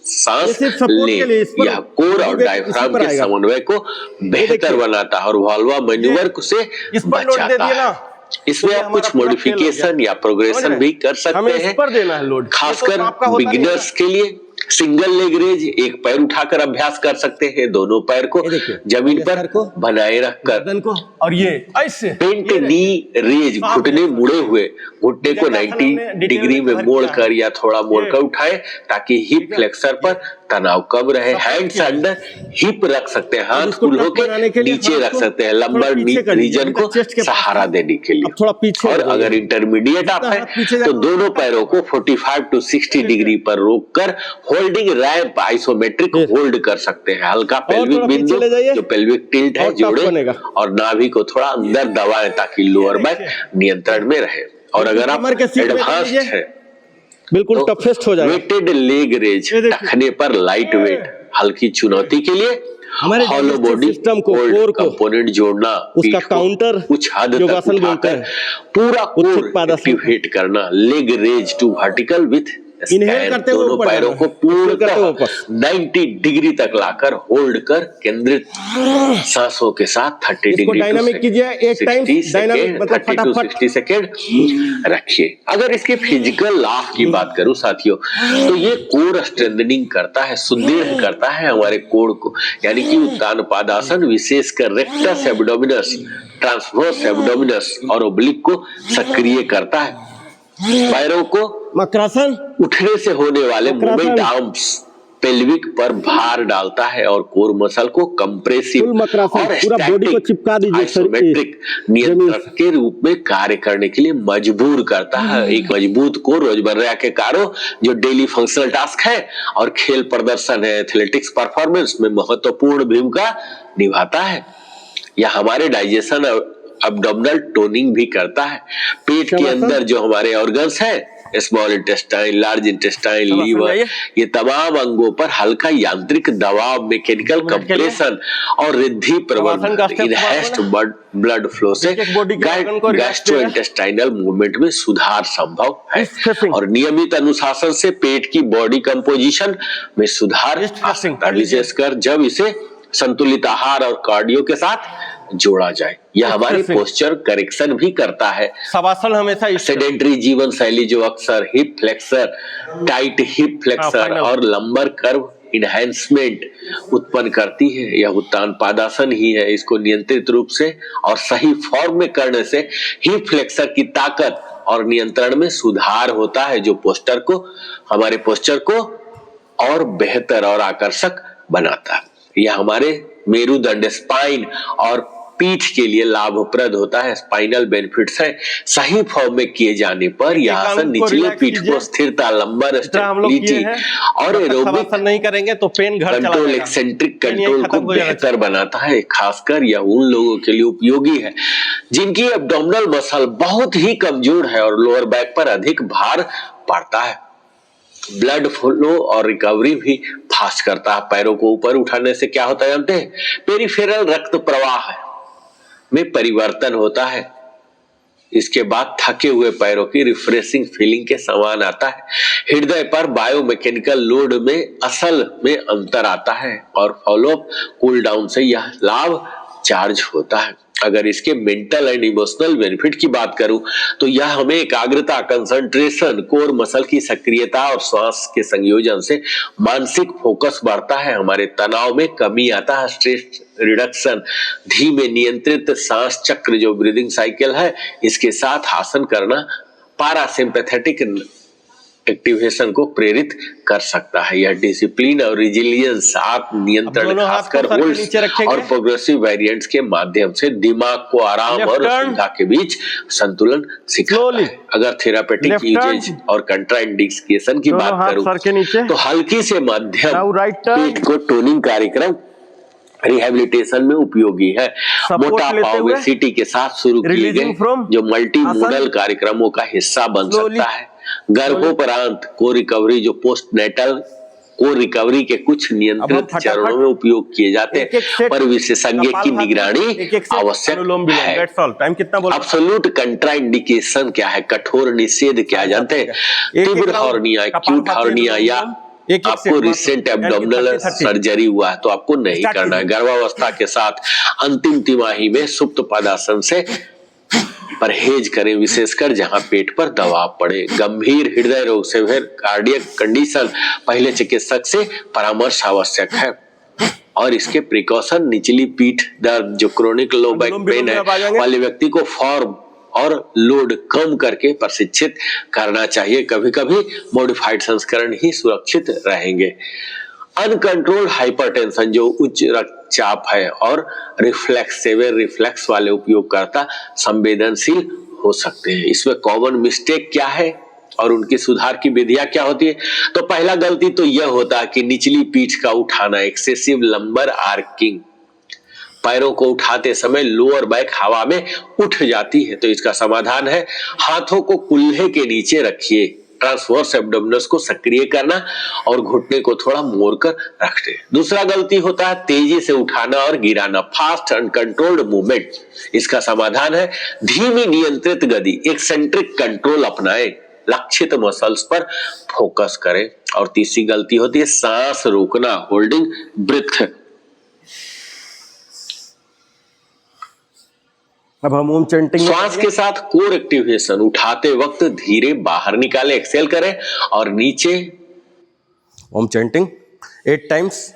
सांस लें। यह कोर और डायफ्राम के समन्वय को बेहतर बनाता है और वाल्वा मैन्यूवर से बचाता है। इसमें आप कुछ मॉडिफिकेशन या प्रोग्रेशन भी कर सकते हैं। खासकर बिगिनर्स के लिए सिंगल लेग रेज, एक पैर उठाकर अभ्यास कर सकते हैं। दोनों पैर को जमीन पर बनाए रखकर और ये ऐसे पेंट नी रेज, घुटने मुड़े हुए, घुटने को 90 डिग्री में मोड़कर या थोड़ा मोड़कर उठाएं ताकि हिप फ्लेक्सर पर तनाव कम रहे। हैंड्स अंडर हिप रख सकते हैं, हाथ कुल्हों के नीचे रख सकते हैं लंबर रीजन को सहारा देने के लिए। थोड़ा पीछे और अगर इंटरमीडिएट आप हैं तो दोनों पैरों को 45 टू 60 डिग्री पर रोककर होल्डिंग रैंप आइसोमेट्रिक होल्ड कर सकते हैं। हल्का पेल्विक बिंदु जो पेल्विक टिल्ट है जोड़े और नाभि को थोड़ा अंदर दबाएं ताकि लोअर बैक नियंत्रण में रहे। और अगर आप एडवांस्ड है बिल्कुल टफेस्ट हो जाएगा। वेटेड लेग रेज, टखने पर लाइट वेट, हल्की चुनौती के लिए हॉलो बॉडी सिस्टम को कोर को कंपोनेंट जोड़ना, उसका काउंटर कुछ हद तक उठाकर पूरा कोर एक्टिवेट करना। Leg raise to vertical with Inhale करते हुए दोनों ऊपर पैरों जाना को है। करते हुए पूर्णतः ऊपर। 90 डिग्री तक लाकर होल्ड कर केंद्रित सांसों के साथ 30 इसको डिग्री डायनामिक कीजिए, 8 टाइम्स डायनामिक, मतलब 30 to फटाफट। 60 सेकेंड रखिए। अगर इसके फिजिकल लाभ की बात करूं साथियों, तो ये कोर स्ट्रेंथनिंग करता है, सुदृढ़ करता है हमारे कोर को, यानी कि उत्तान पादासन विशेषकर रेक्टस एब्डोमिनस, ट्रांसवर्स एब्डोमिनस और ओब्लिक को सक्रिय करता है। पैरों को मकरासन, उठने से होने वाले मकरासन। मोमेंट आर्म्स पेल्विक पर भार डालता है और कोर मसल को कंप्रेसिव फुल मकरासन, और पूरा बॉडी को चिपका दीजिए आइसोमेट्रिक नियंत्रक के रूप में कार्य करने के लिए मजबूर करता है। एक मजबूत कोर रोजमर्रा के कार्यों, जो डेली फंक्शनल टास्क है और खेल प्रदर्शन है, एथलेटिक्स परफॉर्मेंस में महत्वपूर्ण भूमिका निभाता है। यह हमारे डाइजेशन और एब्डोमिनल टोनिंग भी करता है। पेट के अंदर जो हमारे ऑर्गन्स हैं, small intestine, large intestine, liver, ये तमाम अंगों पर हल्का यांत्रिक दबाव, मैकेनिकल कंप्रेशन और रिद्धि प्रवर्धन, इनहेस्ट ब्लड फ्लो से गैस्ट्रो इंटेस्टाइनल मूवमेंट में सुधार संभव है और नियमित अनुशासन से पेट की बॉडी कंपोजिशन में सुधार आ सकता है, विशेषकर जब इसे संतुलित आहार और कार्डियो के साथ जोड़ा जाए। यह हमारी पोस्चर करेक्शन भी करता है। शवासन हमेशा सेडेंटरी जीवन शैली जो अक्सर hip flexor, tight hip flexor और लंबर कर्व इनहेंसमेंट उत्पन्न करती है, यह उत्तान पादासन ही है। इसको नियंत्रित रूप से और सही फॉर्म में करने से हिप फ्लेक्सर की ताकत और नियंत्रण में सुधार होता है, जो पोस्टर को, हमारे पोस्चर को और बेहतर और आकर्षक बनाता है। यह हमारे मेरुदंड, स्पाइन और पीठ के लिए लाभप्रद होता है। स्पाइनल बेनिफिट्स है। सही फॉर्म में किए जाने पर यह आसन निचले पीठ को स्थिरता, लंबर स्टेबिलिटी और एरोबिक नहीं करेंगे तो पेन घर चला कंट्रोल, एक्सेंट्रिक कंट्रोल को बेहतर बनाता है। खासकर यह उन लोगों के लिए उपयोगी है जिनकी एब्डोमिनल मसल बहुत ही कमजोर है और लोअर बैक पर अधिक भार पड़ता है। ब्लड फ्लो और रिकवरी भी फास्ट करता है। पैरों को ऊपर उठाने से क्या होता है जानते हैं? पेरिफेरल रक्त प्रवाह में परिवर्तन होता है। इसके बाद थके हुए पैरों की रिफ्रेशिंग फीलिंग के समान आता है। हृदय पर बायोमैकेनिकल लोड में असल में अंतर आता है और फॉलोअप कूल डाउन से यह लाभ चार्ज होता है। अगर इसके मेंटल एंड इमोशनल बेनिफिट की बात करूं तो यह हमें एकाग्रता, कंसंट्रेशन, कोर मसल की सक्रियता और श्वास के संयोजन से मानसिक फोकस बढ़ता है। हमारे तनाव में कमी आता है, स्ट्रेस रिडक्शन, धीमे नियंत्रित सांस चक्र जो ब्रीदिंग साइकिल है, इसके साथ आसन करना पैरासिम्पैथेटिक एक्टिवेशन को प्रेरित कर सकता है। यह डिसिप्लिन और रिजिलियंस, आत्म नियंत्रण, खासकर होल्ड्स और प्रोग्रेसिव वेरिएंट्स के माध्यम से दिमाग को आराम और सुविधा के बीच संतुलन सिखाता है। अगर थेरापेटिक यूजेज और कंट्राइंडिकेशन की बात करूं तो हल्की से मध्यम पेट को टोनिंग कार्यक्रम रिहेबिलिटेशन में उपयोगी है। मोटापा, ओबेसिटी के साथ शुरू किए गए जो मल्टी मोडल कार्यक्रमों का हिस्सा बन सकता है। गर्भोपरांत को रिकवरी, जो पोस्ट नेटल को रिकवरी के कुछ नियंत्रित चरणों में उपयोग किए जाते हैं, पर विशेषज्ञ की निगरानी आवश्यक है। अब्सोल्यूट कंट्राइंडिकेशन क्या है? कठोर निषेध क्या जानते हैं? तीव्र हॉर्निया, एक्यूट हॉर्निया या आपको रिसेंट एब्डोमिनल सर्जरी हुआ है तो आपको नहीं करना है। गर्भावस्था के साथ अंतिम तिमाही में सुप्त पदासन से परहेज करें, विशेषकर जहां पेट पर दबाव पड़े। गंभीर हृदय रोग, सेवियर कार्डियक कंडीशन, पहले चिकित्सक से परामर्श आवश्यक है। और इसके प्रिकॉशन, निचली पीठ दर्द, जो क्रोनिक लो बैक पेन है वाले व्यक्ति को फॉर्म और लोड कम करके प्रशिक्षित करना चाहिए। कभी कभी मॉडिफाइड संस्करण ही सुरक्षित रहेंगे। अनकंट्रोल्ड हाइपरटेंशन, जो उच्च रक्तचाप है और रिफ्लेक्स, सेवियर रिफ्लेक्स वाले उपयोगकर्ता संवेदनशील हो सकते हैं। इसमें कॉमन मिस्टेक क्या है और उनकी सुधार की विधियां क्या होती है? तो पहला गलती तो यह होता है कि निचली पीठ का उठाना, एक्सेसिव लंबर आर्किंग। पैरों को उठाते समय लोअर बैक हवा में उठ जाती है, तो इसका समाधान है हाथों को कुल्हे के नीचे रखिए, ट्रांसवर्स एब्डोमिनस को सक्रिय करना और घुटने को थोड़ा मोड़कर रखते। दूसरा गलती होता है तेजी से उठाना और गिराना, फास्ट अनकंट्रोल्ड मूवमेंट। इसका समाधान है धीमी नियंत्रित गति, एक्सेंट्रिक कंट्रोल अपनाएं। लक्षित मसल्स पर फोकस करें। और तीसरी गलती होती है सांस रोकना, होल्डिंग ब्रीथ। अब हम ओम चैंटिंग श्वास के साथ कोर एक्टिवेशन, उठाते वक्त धीरे बाहर निकाले, एक्सेल करें और नीचे। Om chanting 8 times.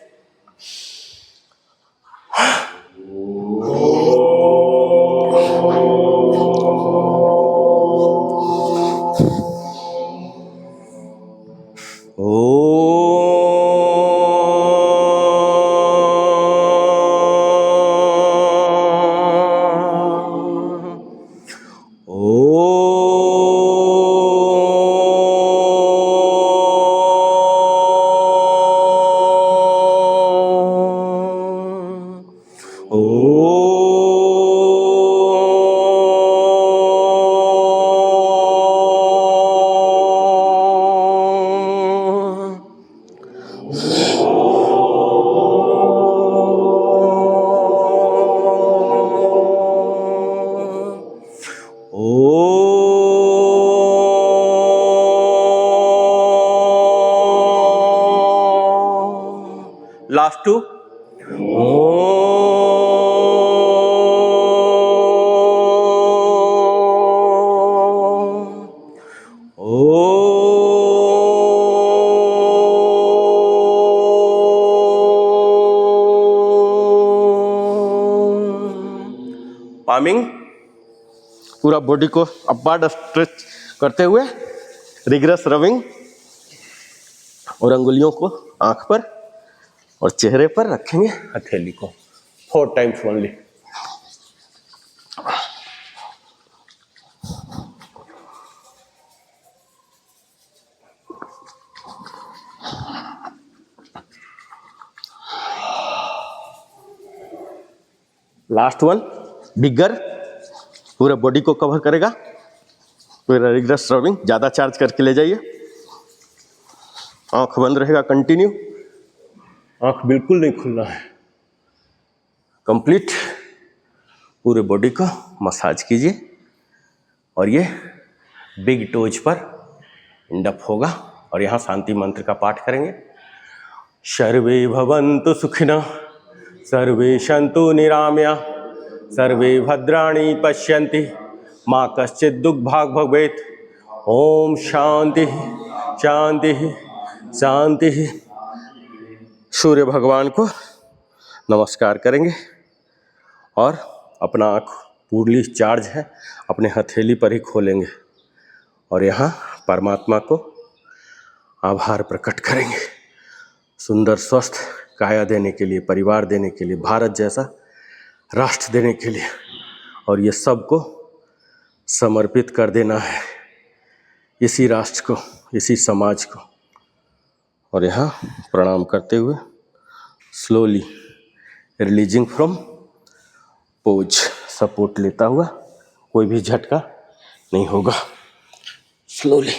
Last two. Palming, पूरा बॉडी को अपवर्ड स्ट्रेच करते हुए रिग्रेस रविंग, और अंगुलियों को आंख पर और चेहरे पर रखेंगे हथेली को 4 टाइम्स ओनली। लास्ट वन बिगर, पूरा बॉडी को कवर करेगा, पूरा रिग्रेस रविंग, ज्यादा चार्ज करके ले जाइए। आंख बंद रहेगा कंटिन्यू, आंख बिल्कुल नहीं खुलना है। कंप्लीट पूरे बॉडी को मसाज कीजिए और ये बिग टोज पर इंडप होगा और यहाँ शांति मंत्र का पाठ करेंगे। सर्वे भवन्तु सुखिनः, सर्वे सन्तु निरामया, सर्वे भद्राणि पश्यन्ति, मा कश्चित् दुःखभाग् भवेत्। ओम शांति शांति शांति। सूर्य भगवान को नमस्कार करेंगे और अपना आँख पूरी चार्ज है अपने हथेली पर ही खोलेंगे और यहाँ परमात्मा को आभार प्रकट करेंगे सुंदर स्वस्थ काया देने के लिए, परिवार देने के लिए, भारत जैसा राष्ट्र देने के लिए, और ये सब को समर्पित कर देना है इसी राष्ट्र को, इसी समाज को। और यहाँ प्रणाम करते हुए slowly releasing from pose, support लेता हुआ, कोई भी झटका नहीं होगा। स्लोली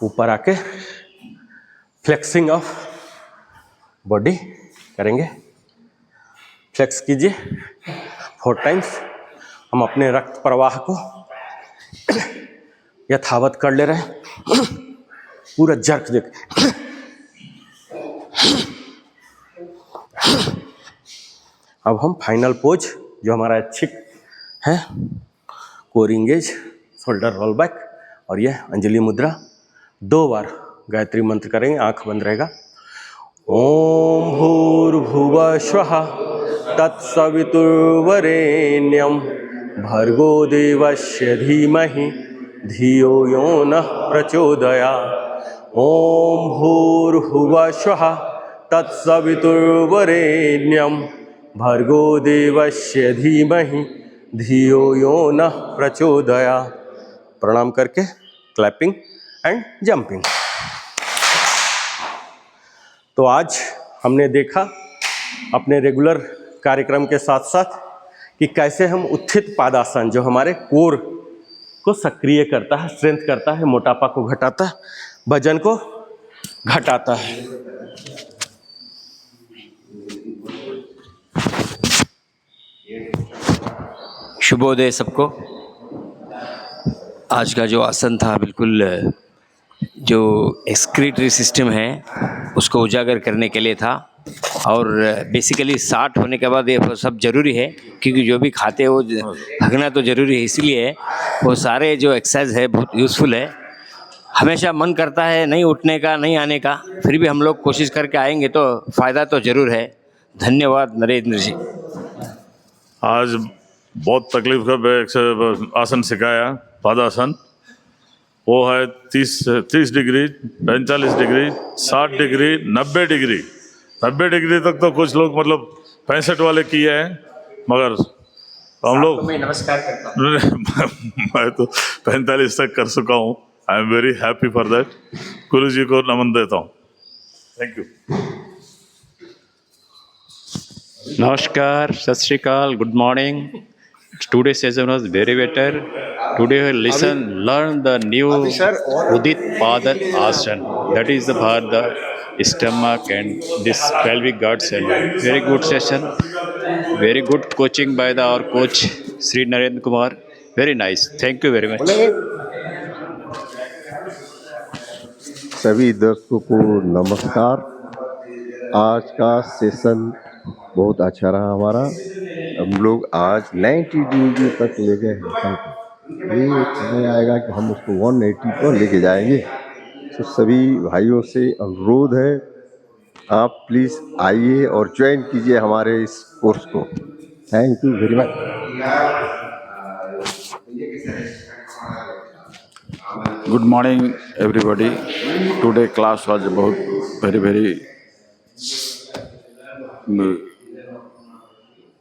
ऊपर आके फ्लेक्सिंग ऑफ बॉडी करेंगे। फ्लेक्स कीजिए 4 टाइम्स। हम अपने रक्त प्रवाह को यथावत कर ले रहे हैं, पूरा जर्क देख। अब हम फाइनल पोज जो हमारा अच्छी है, core engage, shoulder roll back, और यह अंजलि मुद्रा 2 बार गायत्री मंत्र करेंगे, आंख बंद रहेगा। ओम भूर्भुवः स्वः तत्सवितुर्वरेण्यं भर्गो देवस्य धीमहि धियो यो नः प्रचोदयात्। ओम भूर्भुवः स्वः तत्सवितुर्वरेण्यं भर्गो देवस्य धीमहि धियो यो नः प्रचोदयात्। प्रणाम करके क्लैपिंग एंड जंपिंग। तो आज हमने देखा अपने रेगुलर कार्यक्रम के साथ साथ कि कैसे हम उत्थित पादासन, जो हमारे कोर को सक्रिय करता है, स्ट्रेंथ करता है, मोटापा को घटाता है, वजन को घटाता है। शुभोदय सबको। आज का जो आसन था बिल्कुल जो एक्सक्रीटरी सिस्टम है उसको उजागर करने के लिए था। और बेसिकली 60 होने के बाद ये सब ज़रूरी है, क्योंकि जो भी खाते हैं वो भागना तो ज़रूरी है, इसलिए वो सारे जो एक्सरसाइज है बहुत यूज़फुल है। हमेशा मन करता है नहीं उठने का, नहीं आने का, फिर भी हम लोग कोशिश करके आएंगे तो फ़ायदा तो ज़रूर है। धन्यवाद नरेंद्र जी। आज बहुत तकलीफ का आसन सिखाया, पादासन। वो है 30 degree, 45 degree, 60 degree, 90 degree. 90 degree तक तो कुछ लोग मतलब 65 वाले किए हैं, मगर हम लोग मैं नमस्कार करता हूँ। मैं तो 45 तक कर चुका हूँ। I am very happy for that. गुरु जी को नमन देता हूँ। Thank you. Namaskar, Sat Shri Akal, good morning. Today's session was very better. Today we learn the new Udit Pada Asana. That is for the stomach and this pelvic guards. Very good session. Very good coaching by our coach Sri Narendra Kumar. Very nice. Thank you very much. सभी दर्शकों को नमस्कार। आज का session बहुत अच्छा रहा हमारा। हम लोग आज 90 डिग्री तक ले गए हैं। ये समय आएगा कि हम उसको 180 पर लेके जाएंगे। तो सभी भाइयों से अनुरोध है, आप प्लीज़ आइए और ज्वाइन कीजिए हमारे इस कोर्स को। Thank you very much. Good morning, everybody. Today class was very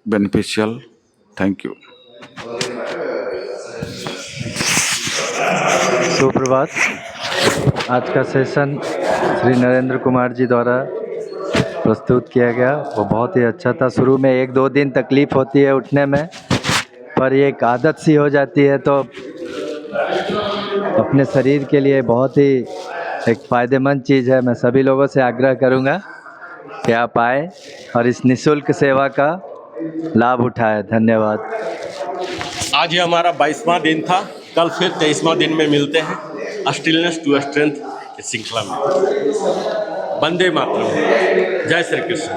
beneficial. Thank you. सुप्रभात। आज का सेशन श्री नरेंद्र कुमार जी द्वारा प्रस्तुत किया गया, वो बहुत ही अच्छा था। शुरू में 1-2 दिन तकलीफ़ होती है उठने में, पर ये एक आदत सी हो जाती है तो अपने शरीर के लिए बहुत ही एक फ़ायदेमंद चीज़ है। मैं सभी लोगों से आग्रह करूँगा कि आप आए और इस निःशुल्क सेवा का लाभ उठाएं। धन्यवाद। आज ये हमारा 22वां दिन था। कल फिर 23वां दिन में मिलते हैं स्टिलनेस टू स्ट्रेंथ इस श्रृंखला में। वंदे मातरम। जय श्री कृष्ण।